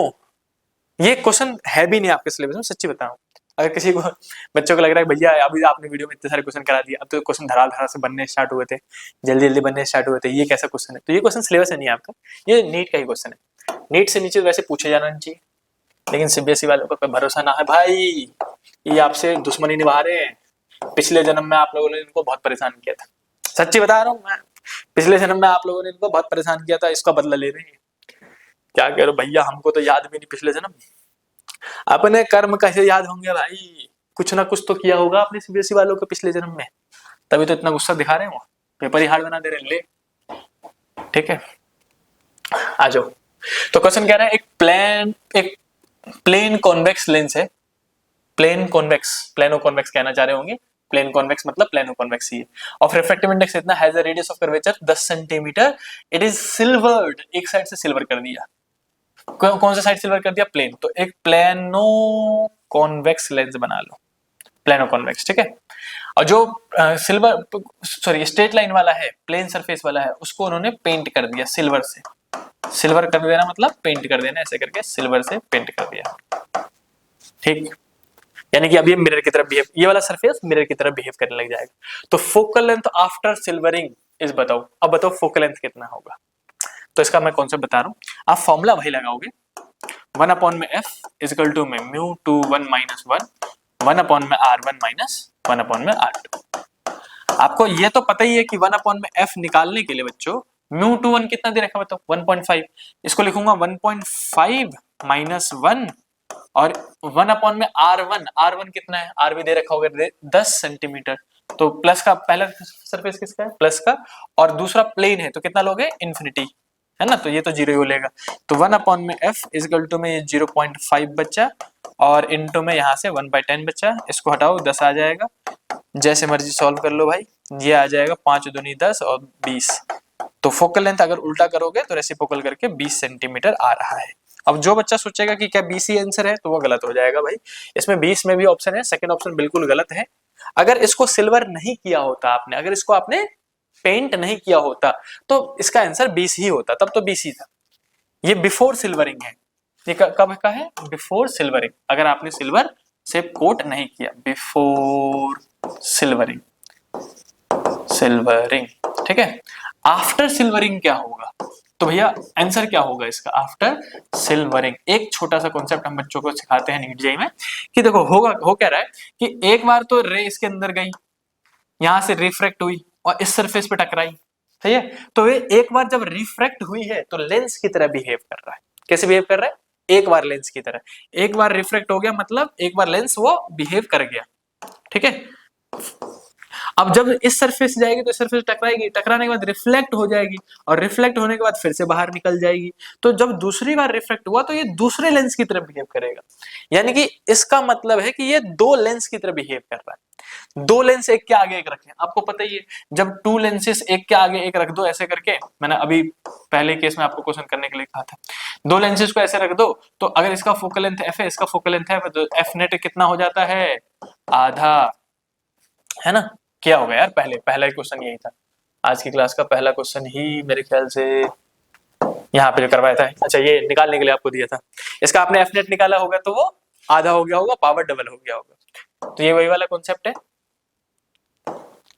ये क्वेश्चन है भी नहीं आपके सिलेबस में, सच्ची बताऊं, अगर किसी को बच्चों को लग रहा है भैया अभी आपने वीडियो में इतने सारे क्वेश्चन करा दिए, अब तो क्वेश्चन धराल धराल से बनने स्टार्ट हुए थे, जल्दी जल्दी बनने स्टार्ट हुए थे, ये कैसा क्वेश्चन है, तो ये क्वेश्चन सिलेबस है नहीं आपका, ये नीट का ही क्वेश्चन है। नीट से नीचे वैसे पूछे जाना चाहिए, लेकिन सीबीएसई वालों का कोई भरोसा ना है भाई, ये आपसे दुश्मनी निभा रहे हैं। पिछले जन्म में आप लोगों ने इनको बहुत परेशान किया था, सच्ची बता रहा हूँ मैं, पिछले जन्म में आप लोगों ने इनको बहुत परेशान किया था, इसका बदला ले रहे हैं। क्या कह रहे हो भैया, हमको तो याद भी नहीं पिछले जन्म, अपने कर्म कैसे याद होंगे भाई, कुछ ना कुछ तो किया होगा अपने सीबीएसई वालों को पिछले जन्म में, तभी तो इतना गुस्सा दिखा रहे हैं, वो पेपर ही हार्ड बना दे रहे हैं, ले ठीक है। आ जाओ, तो क्वेश्चन कह रहा है एक प्लेन कॉन्वेक्स लेंस है, प्लेन कॉन्वेक्स, प्लेनो कॉन्वेक्स कहना चाह रहे होंगे, प्लेन कॉन्वेक्स मतलब प्लेनो कॉन्वेक्स ही है, ऑफ रिफ्रैक्टिव इंडेक्स इतना, has a radius of curvature 10 centimetre, it is silvered, एक साइड से सिल्वर कर दिया, कौन सा साइड सिल्वर कर दिया, प्लेन, तो एक प्लेनो कॉन्वेक्स लेंस बना लो, प्लेनो कॉन्वेक्स, ठीक है। और जो सिल्वर सॉरी स्ट्रेट लाइन वाला है, प्लेन सरफेस वाला है, उसको उन्होंने पेंट कर दिया सिल्वर से, सिल्वर कर देना मतलब पेंट कर देना, ऐसे करके सिल्वर से पेंट कर दिया, ठीक, यानी कि अब ये मिरर की तरफ बिहेव, ये वाला सरफेस मिरर की तरफ बिहेव करने लग जाएगा। तो फोकल लेंथ आफ्टर सिल्वरिंग इस बताओ, अब बताओ फोकल लेंथ कितना होगा, तो इसका मैं कॉन्सेप्ट बता रहा हूँ, आप फॉर्मूला वही लगाओगे 1/f इक्वल टू में μ2 1 माइनस 1 1/r1 माइनस 1/r2। आपको ये तो पता ही है कि 1/f निकालने के लिए बच्चों μ2 1 कितना दे रखा है बताओ, 1.5, इसको लिखूंगा 1.5 माइनस 1 और 1/r1, r1 कितना है, r भी दे रखा होगा 10 सेंटीमीटर, तो प्लस का पहला सरफेस किसका है, प्लस का, और दूसरा प्लेन है तो कितना लोगे, इन्फिनिटी, है ना, तो ये तो जीरो ही लेगा, तो 1/f इक्वल टू में ये 0.5 बचा, और इनटू में यहाँ से 1/10 बचा, इसको हटाओ 10 आ जाएगा, जैसे मर्जी सॉल्व कर लो भाई, ये आ जाएगा 5 दूनी 10 और 20, तो फोकल लेंथ अगर उल्टा करोगे तो रेसिप्रोकल करके 20 सेंटीमीटर आ रहा है। अब जो बच्चा सोचेगा कि क्या 20 ही आंसर है, तो वो गलत हो जाएगा भाई। इसमें 20 में भी ऑप्शन है, सेकंड ऑप्शन बिल्कुल गलत है। अगर इसको सिल्वर नहीं किया होता आपने, अगर इसको आपने पेंट नहीं किया होता तो इसका आंसर 20 ही होता, तब तो 20 ही था। ये बिफोर सिल्वरिंग है, ये कब का है? Before silvering. अगर आपने सिल्वर से कोट नहीं किया, बिफोर सिल्वरिंग, सिल्वरिंग, ठीक है। आफ्टर सिल्वरिंग क्या होगा? तो भैया आंसर क्या होगा इसका? After silvering. एक छोटा सा कॉन्सेप्ट हम बच्चों को सिखाते हैं नीट जेईई में कि देखो होगा, हो क्या रहा है कि एक बार तो रे इसके अंदर गई, यहां से रिफ्रैक्ट हुई और इस सरफेस पे टकराई, सही है। तो ये एक बार जब रिफ्रैक्ट हुई है तो लेंस की तरह बिहेव कर रहा है। कैसे बिहेव कर रहा है? एक बार लेंस की तरह। एक बार रिफ्रैक्ट हो गया मतलब एक बार लेंस वो बिहेव कर गया, ठीक है। अब जब इस सरफेस जाएगी तो इस सरफेस टकराएगी, टकराने के बाद रिफ्लेक्ट हो जाएगी और रिफ्लेक्ट होने के बाद फिर से बाहर निकल जाएगी। तो जब दूसरी बार रिफ्लेक्ट हुआ तो ये दूसरे लेंस की तरह बिहेव करेगा। यानी कि इसका मतलब है कि ये दो लेंस की तरह बिहेव कर रहा है। दो लेंस एक के आगे एक रखें, आपको पता ही है जब टू लेंसेस एक के आगे एक रख दो ऐसे करके, मैंने अभी पहले केस में आपको क्वेश्चन करने के लिए कहा था, दो लेंसेस को ऐसे रख दो तो अगर इसका फोकल लेंथ एफ है, इसका फोकल लेंथ है, तो एफ नेट कितना हो जाता है? आधा, है ना। क्या होगा यार? पहला क्वेश्चन यही था, आज की क्लास का पहला क्वेश्चन ही मेरे ख्याल से यहाँ पे जो करवाया था। अच्छा, ये निकालने के लिए आपको दिया था, इसका आपने एफ नेट निकाला होगा तो वो आधा हो गया होगा, पावर डबल हो गया होगा। तो ये वही वाला कॉन्सेप्ट है,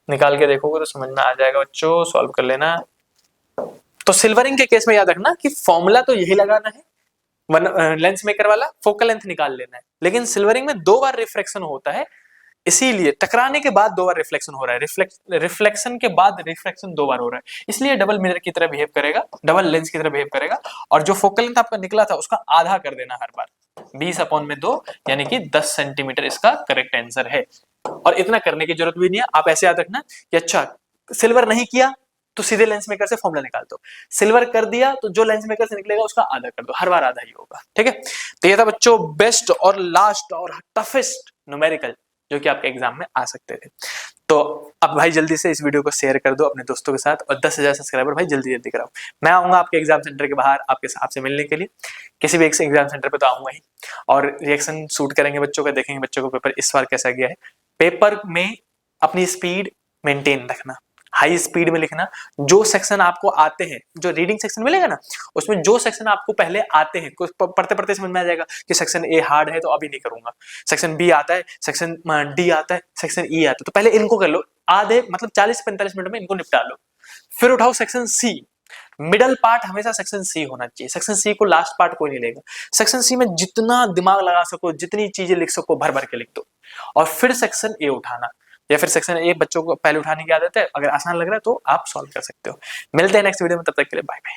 निकाल के देखोगे तो समझ में आ जाएगा बच्चों, सॉल्व कर लेना। तो सिल्वरिंग के केस में याद रखना कि फॉर्मूला तो यही लगाना है, लेंस मेकर वाला, फोकल लेंथ निकाल लेना है। लेकिन सिल्वरिंग में दो बार रिफ्रैक्शन होता है, इसीलिए टकराने के बाद दो बार रिफ्लेक्शन हो रहा है, रिफ्लेक्शन के बाद रिफ्रैक्शन दो बार हो रहा है, इसलिए डबल मिरर की तरह बिहेव करेगा, डबल लेंस की तरह बिहेव करेगा। और जो फोकल लेंथ आपका निकला था उसका आधा कर देना हर बार, 20/2 यानी कि 10 सेंटीमीटर इसका करेक्ट आंसर है। और इतना करने की जरूरत भी नहीं है, आप ऐसे याद रखना कि अच्छा सिल्वर नहीं किया तो सीधे लेंस मेकर से फॉर्मूला निकाल दो, सिल्वर कर दिया तो जो लेंस मेकर से निकलेगा उसका आधा कर दो, हर बार आधा ही होगा, ठीक है। तो ये था बच्चों बेस्ट और लास्ट और टफेस्ट न्यूमेरिकल जो कि आपके एग्जाम में आ सकते थे। तो अब भाई जल्दी से इस वीडियो को शेयर कर दो अपने दोस्तों के साथ और 10,000 सब्सक्राइबर भाई जल्दी जल्दी कराओ। मैं आऊंगा आपके एग्जाम सेंटर के बाहर आपसे मिलने के लिए, किसी भी एक एग्जाम सेंटर पे तो आऊंगा ही, और रिएक्शन शूट करेंगे बच्चों का, देखेंगे बच्चों को पेपर इस बार कैसा गया है। पेपर में अपनी स्पीड मेंटेन रखना, हाई स्पीड में लिखना। जो सेक्शन आपको आते हैं, जो रीडिंग सेक्शन मिलेगा ना, उसमें जो सेक्शन आपको पहले आते हैं, कुछ पढ़ते पढ़ते समझ में आ जाएगा कि सेक्शन ए हार्ड है तो अभी नहीं करूंगा, सेक्शन बी आता है, सेक्शन डी आता है, सेक्शन ई आता है, तो पहले इनको कर लो, आधे मतलब 40-45 मिनट में इनको निपटा लो। फिर उठाओ सेक्शन सी, मिडल पार्ट हमेशा सेक्शन सी होना चाहिए, सेक्शन सी को लास्ट पार्ट कोई नहीं लेगा। सेक्शन सी में जितना दिमाग लगा सको, जितनी चीजें लिख सको भर भर के लिख दो, और फिर सेक्शन ए उठाना, या फिर सेक्शन ए बच्चों को पहले उठाने की आदत है, अगर आसान लग रहा है तो आप सॉल्व कर सकते हो। मिलते हैं नेक्स्ट वीडियो में, तब तक के लिए बाय बाय।